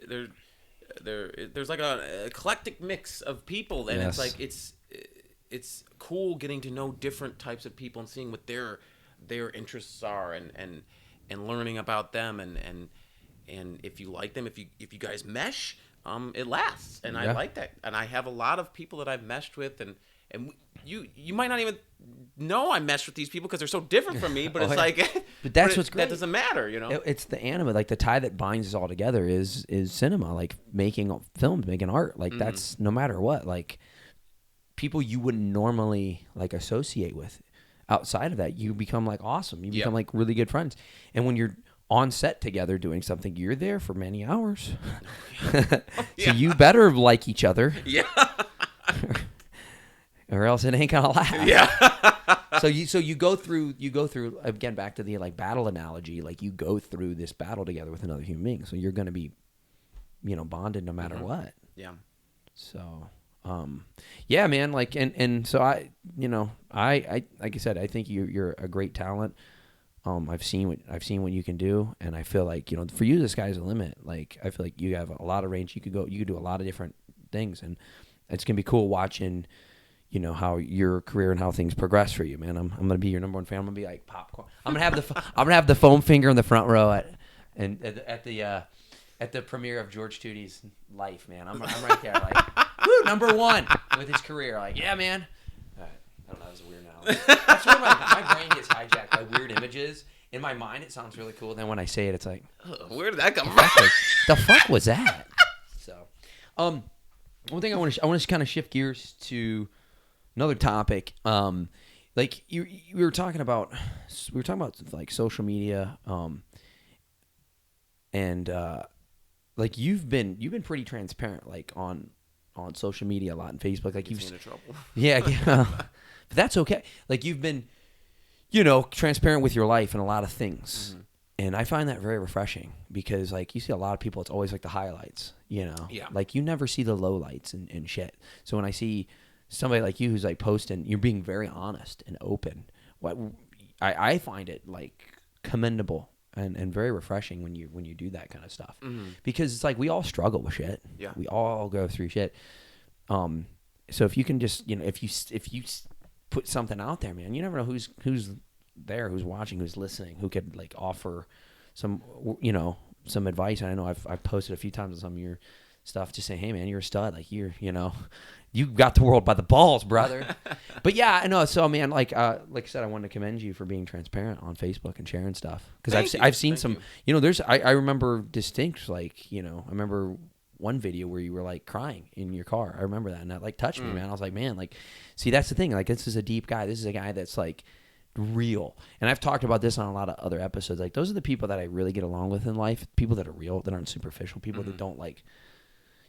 there's like a eclectic mix of people, and it's like, it's cool getting to know different types of people and seeing what their interests are, and learning about them, and if you like them, if you guys mesh, it lasts. And I like that. And I have a lot of people that I've meshed with, and you might not even know I meshed with these people because they're so different from me, but it's like, but that's what's great. That doesn't matter, It's the anima, like the tie that binds us all together is cinema, like making films, making art. Like, that's no matter what, like, people you wouldn't normally like associate with outside of that, you become like awesome. You become like really good friends. And when you're on set together doing something, you're there for many hours. So you better like each other. Yeah. Or else it ain't gonna last. Yeah. So you go through again, back to the like battle analogy, like you go through this battle together with another human being. So you're going to be, bonded no matter what. Yeah. So, yeah, man, like, and so I like I said, I think you're a great talent. I've seen what you can do, and I feel like, for you, the sky's the limit. Like, I feel like you have a lot of range. You could do a lot of different things, and it's gonna be cool watching, how your career and how things progress for you, man. I'm gonna be your number one fan. I'm gonna be like popcorn. I'm gonna have the foam finger in the front row at the premiere of George Tutie's life, man. I'm right there, like, woo, number one with his career. Like, yeah, man. All right. I don't know. That was a weird analogy. That's where my brain gets hijacked by weird images. In my mind, it sounds really cool. Then when I say it, it's like, where did that come from? The fuck was that? So, one thing I want to kind of shift gears to another topic. Like we were talking about like social media, and like you've been pretty transparent, like on social media a lot, on Facebook. Like you've into trouble. Yeah, but that's okay. Like you've been, transparent with your life and a lot of things. Mm-hmm. And I find that very refreshing because, like, you see a lot of people, it's always like the highlights, Yeah. Like you never see the lowlights and shit. So when I see somebody like you who's like posting, you're being very honest and open. I find it like commendable and very refreshing when you do that kind of stuff. Mm-hmm. Because it's like we all struggle with shit. Yeah. We all go through shit. So if you can just, if you put something out there, man, you never know who's there, who's watching, who's listening, who could like offer some advice. And I know I've posted a few times on some of your stuff, just saying, hey man, you're a stud. Like you got the world by the balls, brother. But yeah, I know. So man, like I said, I wanted to commend you for being transparent on Facebook and sharing stuff. Because I've seen some, there's, I remember distinct, like, I remember one video where you were like crying in your car. I remember that, and that like touched me, man. I was like, man, like, see, that's the thing. Like, this is a deep guy. This is a guy that's like real. And I've talked about this on a lot of other episodes. Like, those are the people that I really get along with in life. People that are real, that aren't superficial. People that don't like.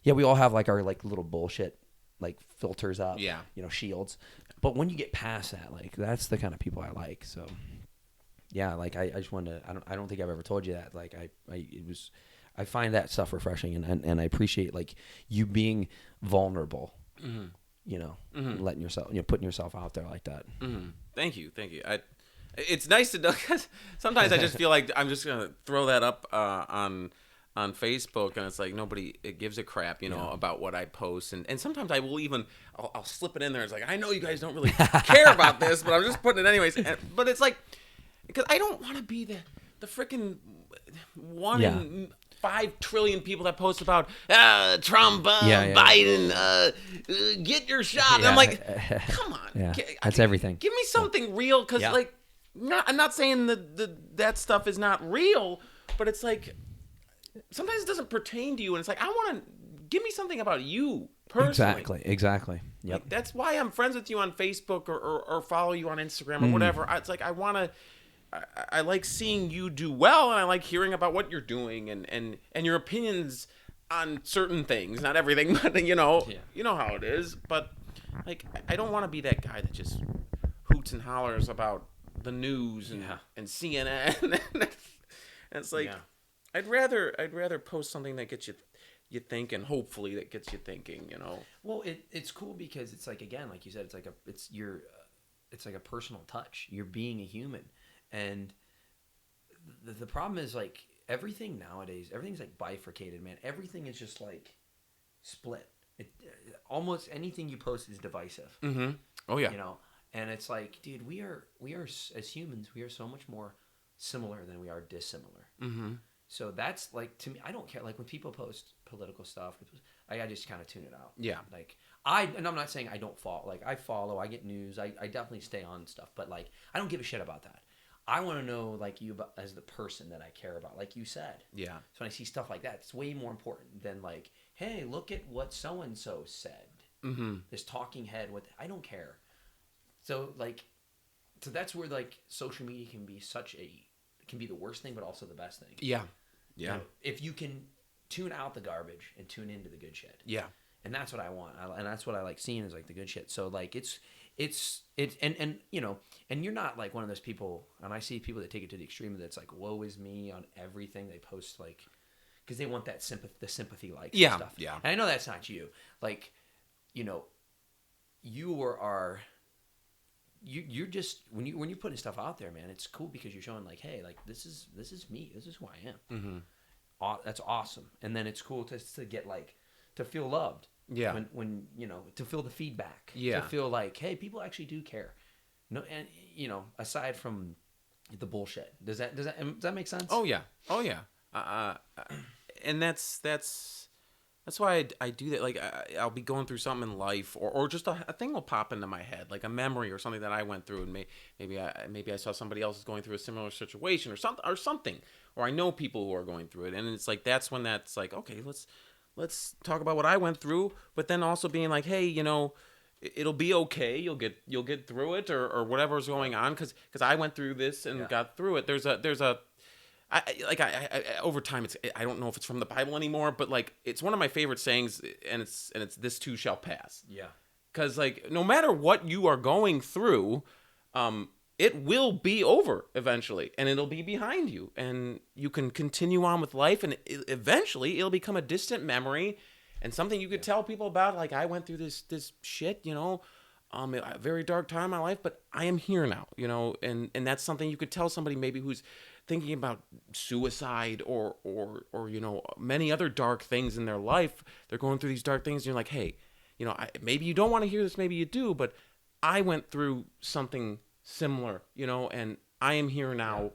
Yeah, we all have like our like little bullshit like filters up. Yeah. Shields. But when you get past that, like, that's the kind of people I like. So, yeah, like I just wanted to. I don't think I've ever told you that. Like I find that stuff refreshing, and I appreciate like you being vulnerable, letting yourself, putting yourself out there like that. Mm-hmm. Thank you. It's nice to know, because sometimes I just feel like I'm just gonna throw that up on Facebook, and it's like nobody gives a crap, about what I post, and sometimes I will even I'll slip it in there. It's like, I know you guys don't really care about this, but I'm just putting it anyways. But it's like, because I don't want to be the freaking one in 5 trillion people that post about Trump, Biden, get your shot. And I'm like, come on. Yeah. That's everything. Give me something real, because like, I'm not saying that stuff is not real, but it's like sometimes it doesn't pertain to you, and it's like, I want to give me something about you personally. Exactly. Yep. Like, that's why I'm friends with you on Facebook or follow you on Instagram or whatever. It's like, I like seeing you do well, and I like hearing about what you're doing and your opinions on certain things. Not everything, but you know how it is. But like, I don't want to be that guy that just hoots and hollers about the news and CNN. And it's like, I'd rather post something that gets you thinking. Hopefully, that gets you thinking. Well, it's cool because it's like, again, like you said, it's like a personal touch. You're being a human. And the problem is, like, everything nowadays, everything's like bifurcated, man. Everything is just like split. Almost anything you post is divisive. Mm-hmm. Oh yeah. And it's like, dude, we are as humans, we are so much more similar than we are dissimilar. Mm-hmm. So that's like, to me, I don't care. Like when people post political stuff, I just kind of tune it out. Yeah. Like and I'm not saying I don't follow. Like I follow, I get news, I definitely stay on stuff, but like I don't give a shit about that. I want to know, like, you as the person that I care about, like you said. Yeah. So when I see stuff like that, it's way more important than, like, hey, look at what so-and-so said. Mm-hmm. This talking head, I don't care. So, like, that's where, like, social media can be the worst thing, but also the best thing. Yeah. Yeah. If you can tune out the garbage and tune into the good shit. Yeah. And that's what I want. And that's what I like seeing is, like, the good shit. So, like, and and you're not like one of those people, and I see people that take it to the extreme that's like woe is me on everything they post, like because they want that sympathy likes and stuff. Yeah. And I know that's not you. Like, you're just when you're putting stuff out there, man, it's cool because you're showing like, hey, like this is me, this is who I am. That's awesome. And then it's cool to get like to feel loved. Yeah. When to feel the feedback. Yeah. To feel like, hey, people actually do care. No, and aside from the bullshit, does that make sense? Oh yeah. And that's why I do that. Like I'll be going through something in life, or just a thing will pop into my head, like a memory or something that I went through, and maybe I saw somebody else is going through a similar situation or something, or I know people who are going through it, and it's like that's when that's like, okay, let's talk about what I went through, but then also being like, hey, it'll be okay. You'll get through it, or whatever's going on, because I went through this and got through it. There's a I over time, I don't know if it's from the Bible anymore, but like it's one of my favorite sayings, and it's this too shall pass. Yeah. Because like no matter what you are going through, it will be over eventually, and it'll be behind you, and you can continue on with life, and eventually it'll become a distant memory, and something you could tell people about. Like I went through this shit, a very dark time in my life, but I am here now, and that's something you could tell somebody maybe who's thinking about suicide or many other dark things in their life. They're going through these dark things, and you're like, hey, maybe you don't want to hear this, maybe you do, but I went through something similar, and I am here now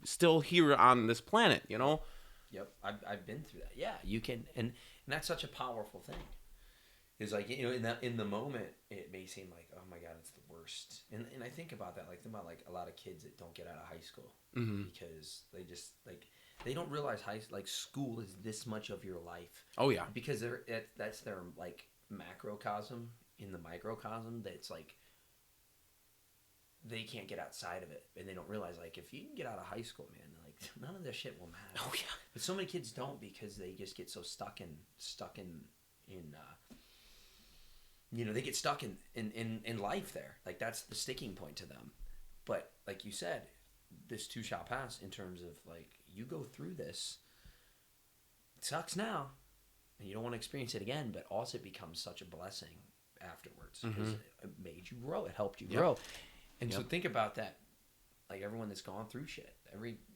still here on this planet, Yep, I've been through that. Yeah, you can, and that's such a powerful thing. Is like in the moment it may seem like, oh my god, it's the worst, and I think about that, think about like a lot of kids that don't get out of high school because they just like they don't realize school is this much of your life. Oh yeah, because that's their like macrocosm in the microcosm. That's like they can't get outside of it, and they don't realize like if you can get out of high school, man, like none of this shit will matter. Oh yeah, but so many kids don't because they just get so stuck in they get stuck in life there. Like that's the sticking point to them. But like you said, this too shall pass in terms of like you go through this. It sucks now, and you don't want to experience it again. But also, it becomes such a blessing afterwards because it made you grow. It helped you grow. And so think about that. Like everyone that's gone through shit,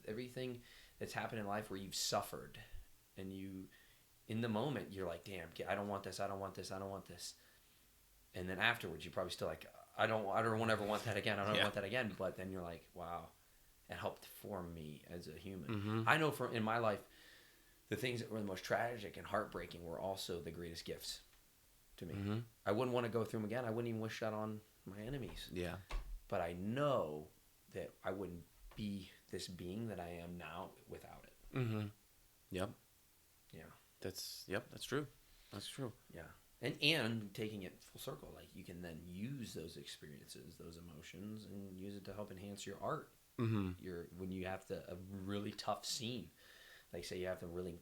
everything that's happened in life where you've suffered, and you, in the moment, you're like, damn, I don't want this. I don't want this. I don't want this. And then afterwards, you're probably still like, I don't ever want that again. I don't want that again. But then you're like, wow, it helped form me as a human. I know in my life, the things that were the most tragic and heartbreaking were also the greatest gifts to me. I wouldn't want to go through them again. I wouldn't even wish that on my enemies. Yeah. But I know that I wouldn't be this being that I am now without it. Yep. Yeah. That's true. That's true. Yeah. And taking it full circle, like you can then use those experiences, those emotions, and use it to help enhance your art. When you have a really tough scene, like say you have a really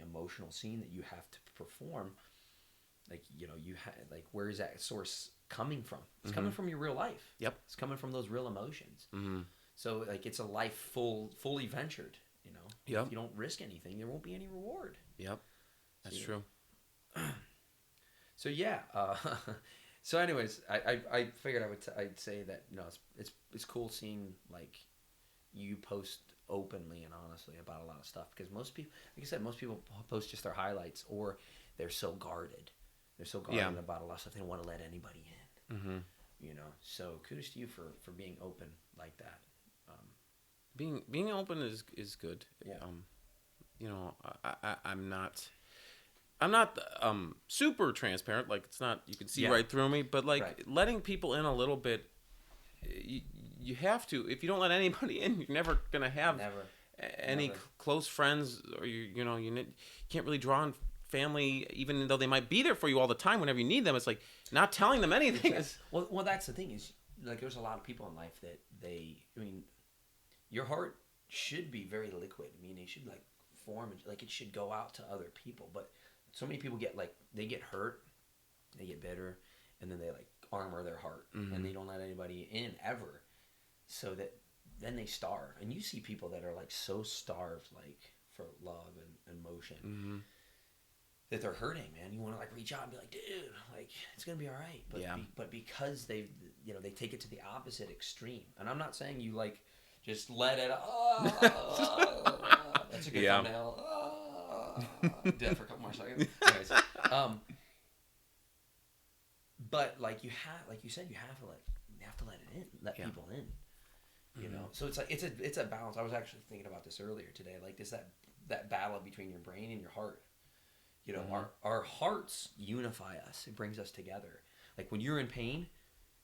emotional scene that you have to perform, like like where is that source coming from? It's coming from your real life. Yep. It's coming from those real emotions. So like it's a life fully ventured. Yep. If you don't risk anything, there won't be any reward. Yep. That's true. So yeah, so anyways, I figured I'd say that it's cool seeing like you post openly and honestly about a lot of stuff because most people, like I said, most people post just their highlights or they're so guarded. They're so guarded about a lot of stuff. They don't want to let anybody in. So kudos to you for being open like that. Being open is good. Yeah. I'm not super transparent. Like it's not, you can see right through me, but like letting people in a little bit, you have to. If you don't let anybody in, you're never gonna have any close friends, or you can't really draw on family, even though they might be there for you all the time whenever you need them. It's like not telling them anything. Well, that's the thing is like there's a lot of people in life that your heart should be very liquid. I mean, it should like form, like it should go out to other people, but so many people get hurt, they get bitter, and then they like armor their heart, and they don't let anybody in ever, so that then they starve. And you see people that are like so starved, like for love and emotion, that they're hurting, man. You want to like reach out and be like, dude, like it's gonna be all right. But but because they take it to the opposite extreme. And I'm not saying you like just let it. That's a good thumbnail. Dead for a couple more seconds. Anyways, but like you said, you have to let it in, let people in. You know, so it's like it's a balance. I was actually thinking about this earlier today. Like, there's that battle between your brain and your heart. You know, our hearts unify us. It brings us together. Like when you're in pain,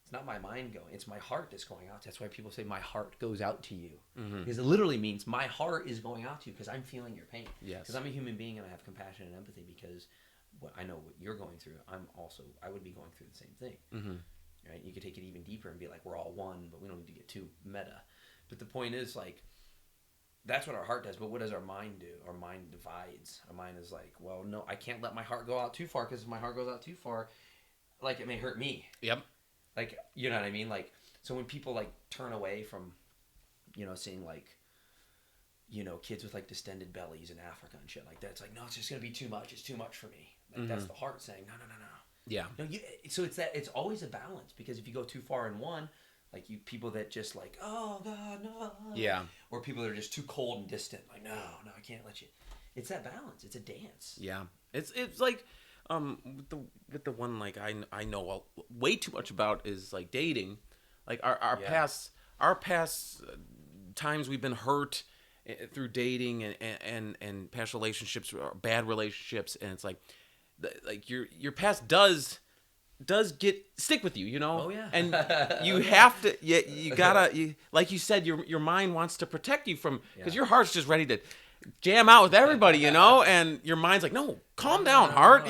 it's not my mind going. It's my heart that's going out. That's why people say my heart goes out to you. Because it literally means my heart is going out to you because I'm feeling your pain. Yes. Because I'm a human being and I have compassion and empathy because I know what you're going through. I would be going through the same thing. Right? You could take it even deeper and be like, we're all one, but we don't need to get too meta. But the point is, like, that's what our heart does. But what does our mind do? Our mind divides. Our mind is like, well, no, I can't let my heart go out too far because if my heart goes out too far, like, it may hurt me. Yep. Like, you know what I mean? Like, so when people, like, turn away from, you know, seeing, like, you know, kids with, like, distended bellies in Africa and shit like that, it's like, no, it's just going to be too much. It's too much for me. Like, that's the heart saying, no. Yeah. No, so it's always a balance, because if you go too far in one, like people that just like, oh God, no. Yeah. Or people that are just too cold and distant, like, no, I can't let you. It's that balance. It's a dance. Yeah. It's like with the one, like, I know way too much about is like dating, like our past times we've been hurt through dating and past relationships or bad relationships, and it's like your past does stick with you, you know? Oh yeah. And you have to, you gotta, like you said, your mind wants to protect you from, because your heart's just ready to jam out with everybody, you know? And your mind's like, no, calm down, heart.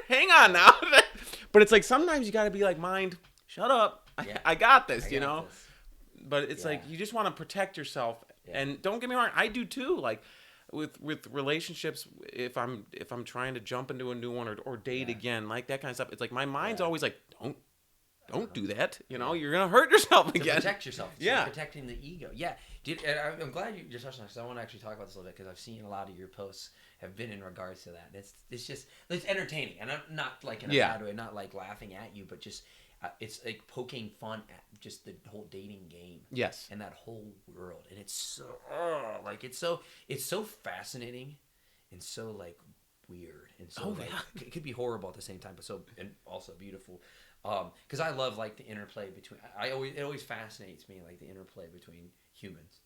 Hang on now. But it's like, sometimes you gotta be like, mind, shut up. I got this, you know? But it's like, you just want to protect yourself. And don't get me wrong, I do too. Like, with relationships, if I'm trying to jump into a new one or date again, like that kind of stuff, it's like my mind's always like, don't do that, you know, you're gonna hurt yourself again. Protect yourself. Protecting the ego. Dude, I'm glad you just touched on this, because I want to actually talk about this a little bit, because I've seen a lot of your posts have been in regards to that. It's entertaining, and I'm not like in a bad way, not like laughing at you, but just it's like poking fun at just the whole dating game. Yes. And that whole world. And it's so it's so fascinating and so like weird and so it could be horrible at the same time, but so, and also beautiful. Because I love like the interplay between, it always fascinates me, like the interplay between humans.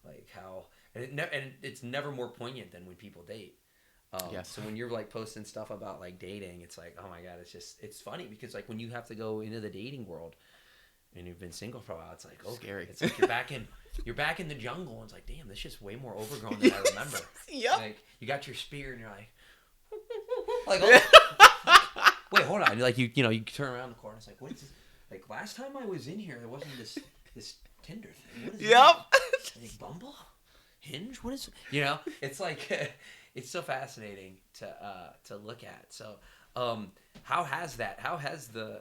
Like how, and it's never more poignant than when people date. So when you're like posting stuff about like dating, it's like, oh my God, it's funny, because like when you have to go into the dating world and you've been single for a while, it's like, oh, scary. It's like you're back in the jungle, and it's like, damn, this shit's way more overgrown than I remember. Like you got your spear and you're like oh, wait, hold on. Like you turn around the corner, it's like, what is this? Like last time I was in here, there wasn't this Tinder thing. What is that? Like Bumble? Hinge? What is it? You know? It's like it's so fascinating to look at. So, how has the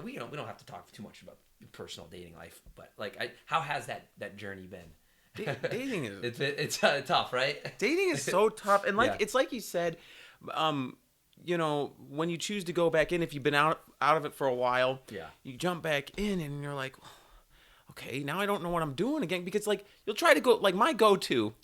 we don't have to talk too much about your personal dating life, but like how has that journey been? Dating is it's tough, right? Dating is so tough, and like it's like you said, you know, when you choose to go back in, if you've been out of it for a while, you jump back in and you're like, okay, now I don't know what I'm doing again, because like you'll try to go, like my go-to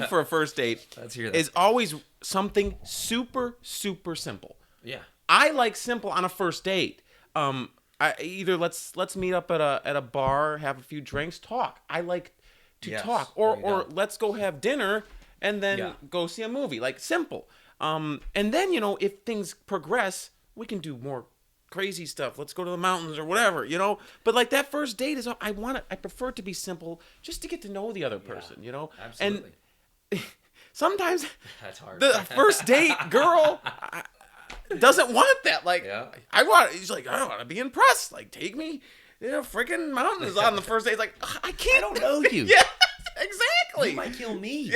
for a first date is always something super, super simple. Yeah. I like simple on a first date. Either let's meet up at a bar, have a few drinks, talk. I like to talk, or let's go have dinner and then go see a movie. Like simple. And then, you know, if things progress, we can do more crazy stuff. Let's go to the mountains or whatever, you know. But like that first date is, I prefer it to be simple, just to get to know the other person, you know. Absolutely. And sometimes that's hard. The first date girl doesn't want that. Like he's like, I want to be impressed. Like, take me, you know, freaking mountains on the first date. It's like, I can't. I don't know you. Yeah, exactly. You might kill me.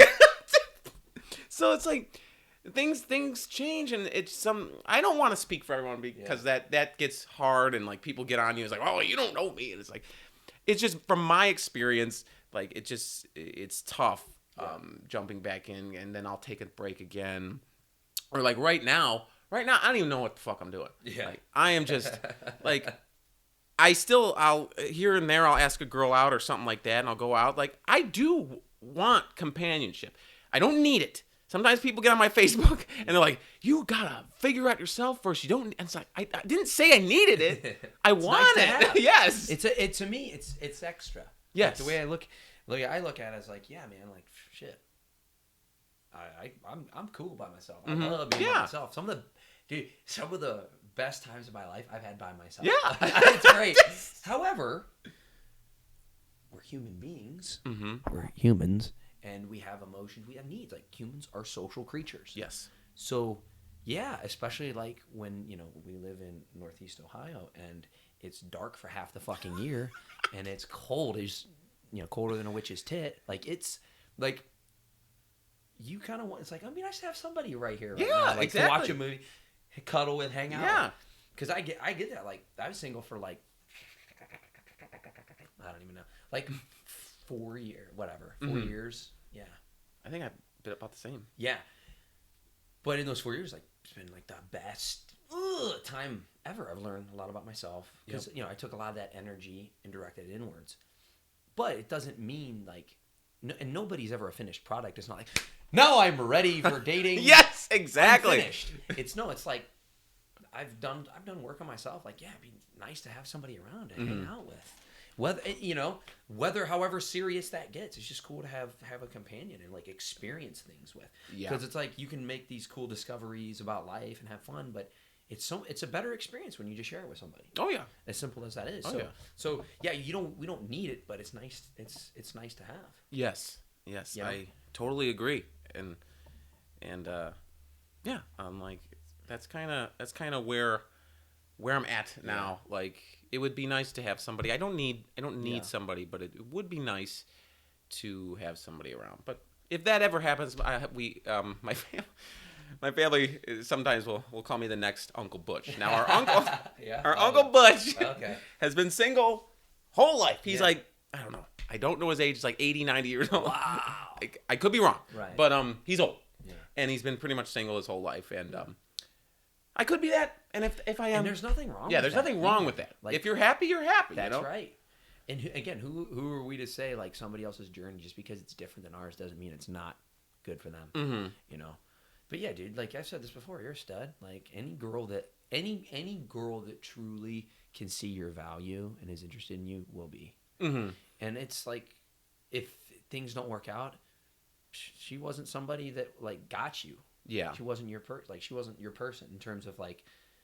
So it's like, things change, and it's some. I don't want to speak for everyone because that gets hard, and like people get on you. It's like, oh, you don't know me, and it's like, it's just from my experience, like it's tough jumping back in, and then I'll take a break again, or like right now, I don't even know what the fuck I'm doing. Yeah, like, I am just like. I'll here and there I'll ask a girl out or something like that, and I'll go out. Like, I do want companionship. I don't need it. Sometimes people get on my Facebook and they're like, "You gotta figure out yourself first. You don't." And it's like, I didn't say I needed it. I want nice it. Yes. To me it's extra. Yes. Like, the way I look at it is like, yeah, man, like shit. I'm cool by myself. I love being by myself. Some of the best times of my life I've had by myself. Yeah. It's great. However, we're human beings. We're humans, and we have emotions. We have needs. Like, humans are social creatures. Yes. So, yeah, especially like when, we live in Northeast Ohio and it's dark for half the fucking year and it's cold. It's, colder than a witch's tit. Like, it's like, you kind of want, it's like, I just have somebody right here. Right now, like, exactly. to watch a movie, cuddle with, hang out. Yeah. Because I get that. Like, I was single for like, I don't even know, like 4 years, whatever, 4 years. Yeah. I think I did about the same. Yeah. But in those 4 years, like, it's been like the best time ever. I've learned a lot about myself because, I took a lot of that energy and directed it inwards. But it doesn't mean like, and nobody's ever a finished product. It's not like, now I'm ready for dating. Yes, exactly. I'm finished. It's like, I've done work on myself. Like, yeah, it'd be nice to have somebody around to hang out with. Whether however serious that gets, it's just cool to have a companion and like experience things with. Yeah. Because it's like you can make these cool discoveries about life and have fun, but it's a better experience when you just share it with somebody. Oh yeah. As simple as that is. Oh, So yeah, we don't need it, but it's nice. It's nice to have. Yes. I totally agree. And yeah, I'm like, that's kind of where I'm at now. Yeah. Like, it would be nice to have somebody. I don't need somebody, but it would be nice to have somebody around. But if that ever happens, my family sometimes will call me the next Uncle Butch. Now our uncle, Uncle Butch, has been single whole life. He's like, I don't know his age. He's like 80, 90 years old. Wow. I could be wrong, right? But he's old, and he's been pretty much single his whole life, and I could be that, and if I am, and there's nothing wrong. Yeah, there's nothing wrong with that. Like, if you're happy, you're happy. That's right. And again, who are we to say like somebody else's journey just because it's different than ours doesn't mean it's not good for them. But yeah, dude, like I've said this before, you're a stud. Like any girl that truly can see your value and is interested in you will be. And it's like, if things don't work out, she wasn't somebody that like got you. Yeah, she wasn't your she wasn't your person in terms of like,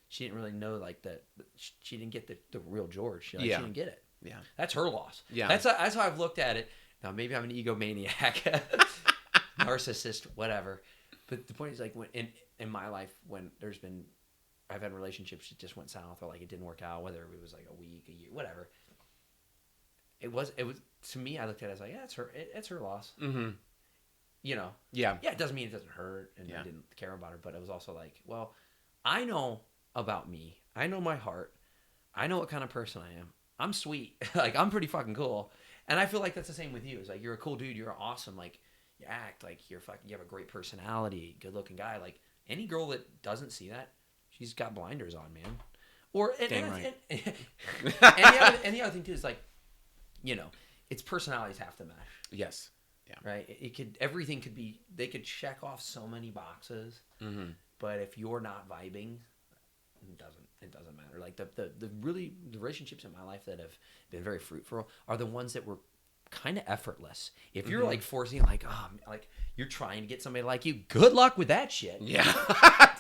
she didn't really know like that. She didn't get the real George. She didn't get it. Yeah, that's her loss. Yeah, that's how I've looked at it. Now maybe I'm an egomaniac, narcissist, whatever. But the point is, like, when in my life, when I've had relationships that just went south or like it didn't work out, whether it was like a week, a year, whatever. It was to me. I looked at it as like, yeah, it's her loss. Yeah. It doesn't mean it doesn't hurt, and I didn't care about her, but it was also like, well, I know about me. I know my heart. I know what kind of person I am. I'm sweet. Like, I'm pretty fucking cool, and I feel like that's the same with you. It's like, you're a cool dude. You're awesome. Like, you act like you have a great personality, good looking guy. Like, any girl that doesn't see that, she's got blinders on, man. Or and the other thing too is like, it's personalities have to mesh. Yes. Yeah. Right. Everything could be. They could check off so many boxes, but if you're not vibing, it doesn't matter. Like the relationships in my life that have been very fruitful are the ones that were kind of effortless. If you're like forcing, like, like you're trying to get somebody like you, good luck with that shit. Yeah.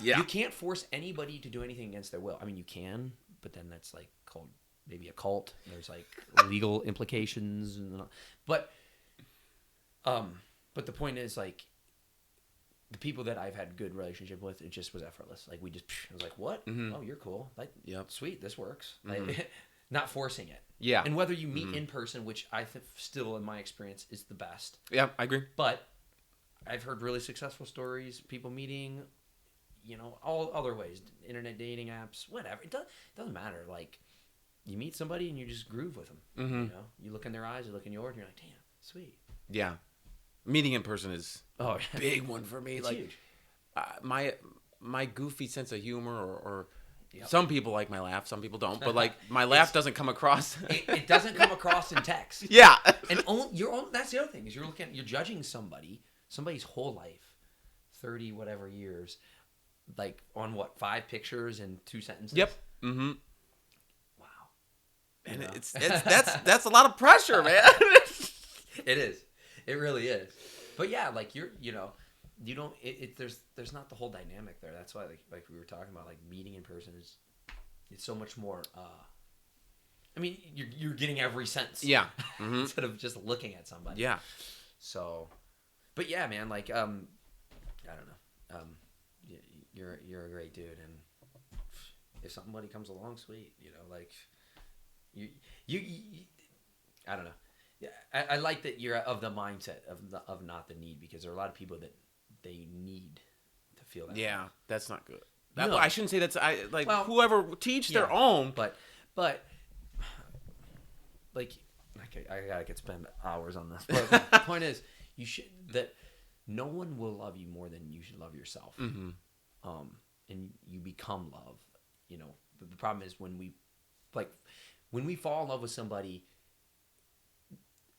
Yeah. You can't force anybody to do anything against their will. I mean, you can, but then that's like called maybe a cult. There's like legal implications, but the point is, like, the people that I've had good relationship with, it just was effortless. Like, I was like, what? Oh, you're cool. Like, sweet, this works. Like, not forcing it. Yeah. And whether you meet in person, which I think still, in my experience, is the best. Yeah, I agree. But I've heard really successful stories, people meeting, all other ways, internet dating apps, whatever. It doesn't matter. Like, you meet somebody and you just groove with them. Mm-hmm. You look in their eyes, you look in yours, and you're like, damn, sweet. Yeah. Meeting in person is a big one for me. It's like, huge. My goofy sense of humor, or Yep. some people like my laugh, some people don't. But like, my laugh doesn't come across. It doesn't come across in text. Yeah. And that's the other thing is you're judging somebody's whole life, 30 whatever years, like on what, 5 pictures and 2 sentences. Yep. Mm-hmm. Wow. And that's a lot of pressure, man. It is. It really is. But yeah, like you don't. There's not the whole dynamic there. That's why like we were talking about, like meeting in person it's so much more. I mean, you're getting every sense. Yeah. Mm-hmm. Instead of just looking at somebody. Yeah. So, but yeah, man. Like I don't know. You're a great dude, and if somebody comes along, sweet. Like you I don't know. Yeah, I like that you're of the mindset of not the need, because there are a lot of people that they need to feel that. Yeah, that's not good. No. I shouldn't say that's whoever teach their own. But like I could spend hours on this. But the point is, that no one will love you more than you should love yourself. Mm-hmm. And you become love. But the problem is when we fall in love with somebody,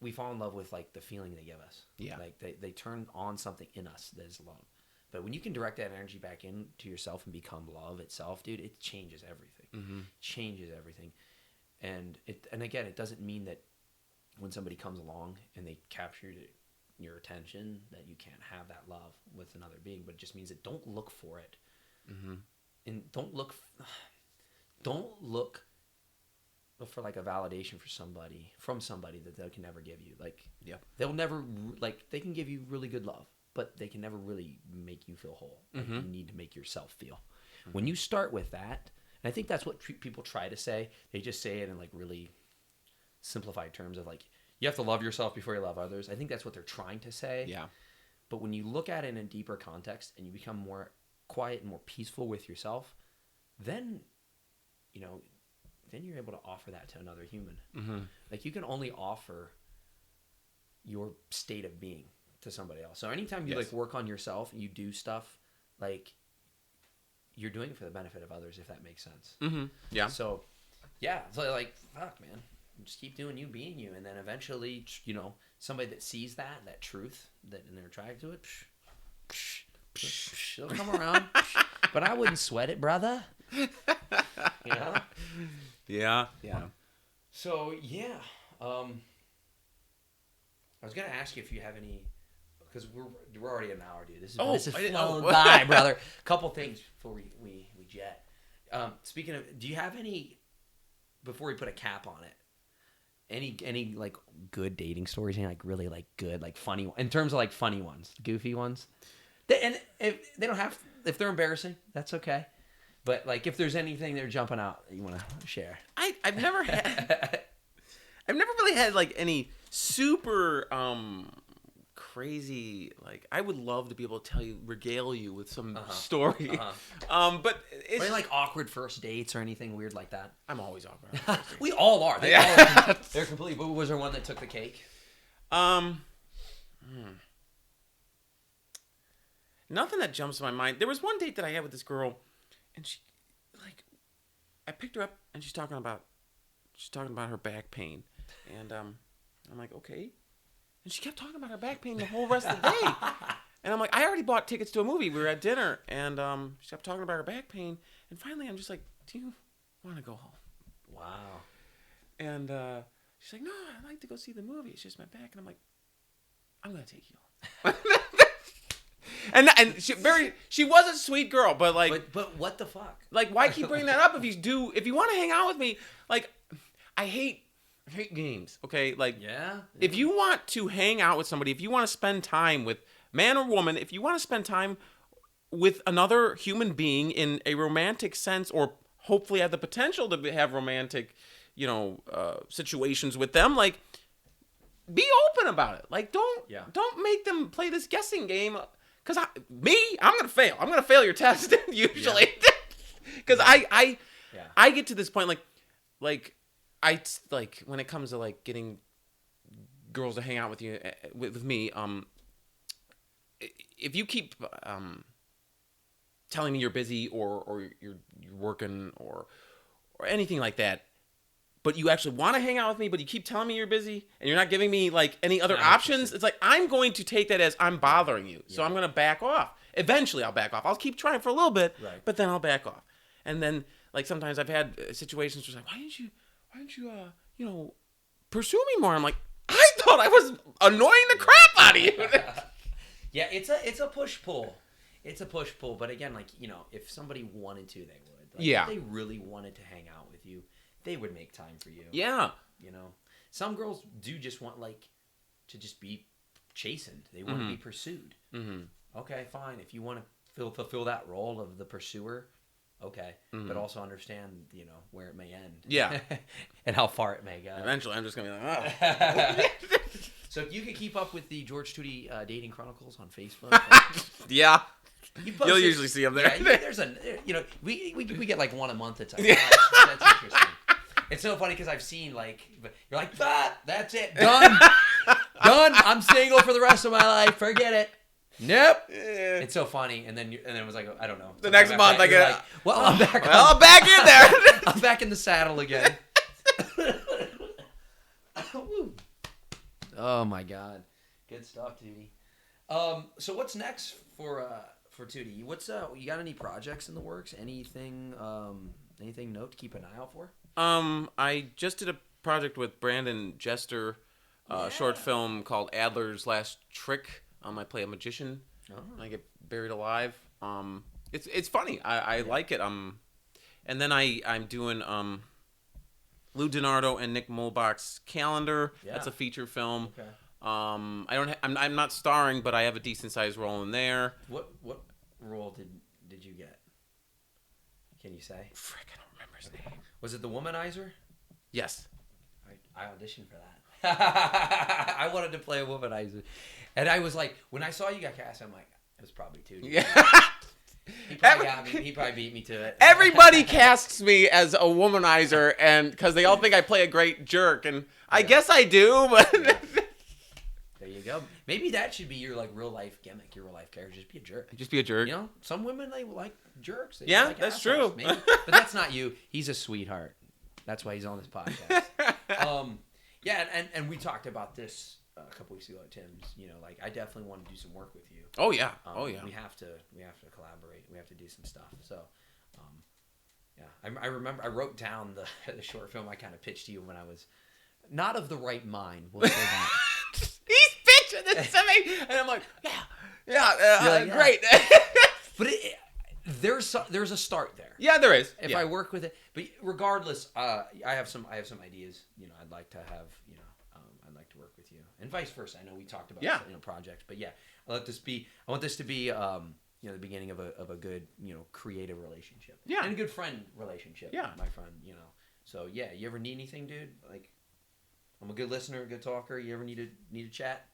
we fall in love with like the feeling they give us. Yeah. Like they turn on something in us that is love. But when you can direct that energy back into yourself and become love itself, dude, it changes everything. Mm-hmm. Changes everything. And again, it doesn't mean that when somebody comes along and they capture your attention that you can't have that love with another being, but it just means that don't look for it. Mm-hmm. And don't look for like a validation from somebody that they can never give you. Like, yeah, they'll never, like, they can give you really good love, but they can never really make you feel whole. Like, Mm-hmm. you need to make yourself feel. Mm-hmm. When you start with that, and I think that's what people try to say. They just say it in like really simplified terms of like, you have to love yourself before you love others. I think that's what they're trying to say. Yeah. But when you look at it in a deeper context and you become more quiet and more peaceful with yourself, then you're able to offer that to another human. Mm-hmm. Like, you can only offer your state of being to somebody else. So anytime you like work on yourself and you do stuff, like, you're doing it for the benefit of others, if that makes sense. Mm-hmm. Yeah. So yeah, so like, fuck, man, just keep doing you, being you, and then eventually, somebody that sees that truth, and they're attracted to it, they'll come around. But I wouldn't sweat it, brother. Yeah. Yeah. So yeah, I was gonna ask you if you have any, because we're already an hour, dude. This is flown by, brother. Couple things before we jet. Speaking of, do you have any, before we put a cap on it, any like good dating stories? Any like really like good, like funny, in terms of like funny ones, goofy ones? And if they don't have, if they're embarrassing, that's okay. But like, if there's anything they're jumping out that you want to share, I've never really had like any super crazy, like, I would love to be able to regale you with some story. But it's or any like awkward first dates or anything weird like that. I'm always awkward. We all are. They're completely. But was there one that took the cake? Nothing that jumps to my mind. There was one date that I had with this girl, and she, like, I picked her up and she's talking about her back pain, and I'm like, okay, and she kept talking about her back pain the whole rest of the day, and I'm like, I already bought tickets to a movie. We were at dinner, and she kept talking about her back pain, and finally I'm just like, do you want to go home? Wow. And she's like, no, I'd like to go see the movie. It's just my back, and I'm like, I'm gonna take you home. And she was a sweet girl, but like, but what the fuck? Like, why keep bringing that up if you want to hang out with me? Like, I hate games. Okay, like, yeah. If you want to hang out with somebody, if you want to spend time with man or woman, if you want to spend time with another human being in a romantic sense, or hopefully have the potential to have romantic, situations with them, like, be open about it. Like, don't make them play this guessing game. Because I'm gonna fail. I'm gonna fail your test usually. Because I get to this point like when it comes to like getting girls to hang out with you with me. If you keep telling me you're busy or you're working or anything like that, but you actually want to hang out with me, but you keep telling me you're busy and you're not giving me like any other options, it's like I'm going to take that as I'm bothering you. So I'm going to back off. Eventually I'll back off. I'll keep trying for a little bit, but then I'll back off. And then like sometimes I've had situations where it's like, why didn't you pursue me more? I'm like, I thought I was annoying the crap out of you. Yeah, it's a push-pull. It's a push-pull. But again, like, if somebody wanted to, they would. Like, if they really wanted to hang out with you, they would make time for you. Yeah. Some girls do just want, like, to just be chastened. They want to be pursued. Mm-hmm. Okay, fine. If you want to fulfill that role of the pursuer, okay. Mm-hmm. But also understand, where it may end. Yeah. And how far it may go. Eventually, I'm just going to be like, oh. So if you could keep up with the George Tutie Dating Chronicles on Facebook. Yeah. You'll usually see them there. Yeah, there's we get like one a month at a time. That's interesting. It's so funny because I've seen like, you're like, that's it, done. I'm single for the rest of my life. Forget it. Nope. Yeah. It's so funny, and then it was like, I don't know. The next month I get, like, I'm back. I'm back in there. I'm back in the saddle again. Oh my God, good stuff, Tutie. So what's next for Tutie? What's you got any projects in the works? Anything note to keep an eye out for? I just did a project with Brandon Jester, short film called Adler's Last Trick. I play a magician. Oh. I get buried alive. It's funny. I like it. And then I'm doing Lou DiNardo and Nick Mulbach's Calendar. Yeah. That's a feature film. Okay. I'm not starring, but I have a decent sized role in there. What role did you get? Can you say? Frick, I don't remember his name. Was it the Womanizer? Yes. I auditioned for that. I wanted to play a Womanizer. And I was like, when I saw you got cast, I'm like, it was probably Tutie. Yeah. He probably beat me to it. Everybody casts me as a womanizer, and because they all think I play a great jerk, and I guess I do, but... There you go. Maybe that should be your like real life gimmick, your real life character. Just be a jerk. Just be a jerk. Some women, they like jerks. They yeah, like that's assholes, true. Maybe. But that's not you. He's a sweetheart. That's why he's on this podcast. And we talked about this a couple weeks ago at Tim's. Like I definitely want to do some work with you. Oh yeah. We have to collaborate. We have to do some stuff. So, I remember I wrote down the short film I kind of pitched to you when I was not of the right mind. We'll say that. He's pitching this to me, and I'm like, great. But there's a start there. Yeah, there is. If I work with it, but regardless, I have some ideas. I'd like to have. I'd like to work with you, and vice versa. I know we talked about projects, but I want this to be the beginning of a good creative relationship. Yeah, and a good friend relationship. Yeah, my friend. So you ever need anything, dude? Like, I'm a good listener, a good talker. You ever need a chat?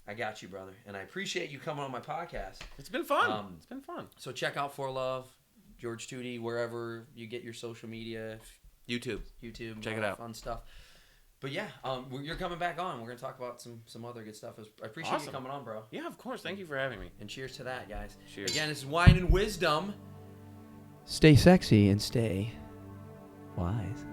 I got you, brother. And I appreciate you coming on my podcast. It's been fun. It's been fun. So check out For Love, George Tutie, wherever you get your social media. YouTube. Check it out. Fun stuff. But you're coming back on. We're going to talk about some other good stuff. I appreciate you coming on, bro. Yeah, of course. Thank you for having me. And cheers to that, guys. Cheers. Again, this is Wine and Wisdom. Stay sexy and stay wise.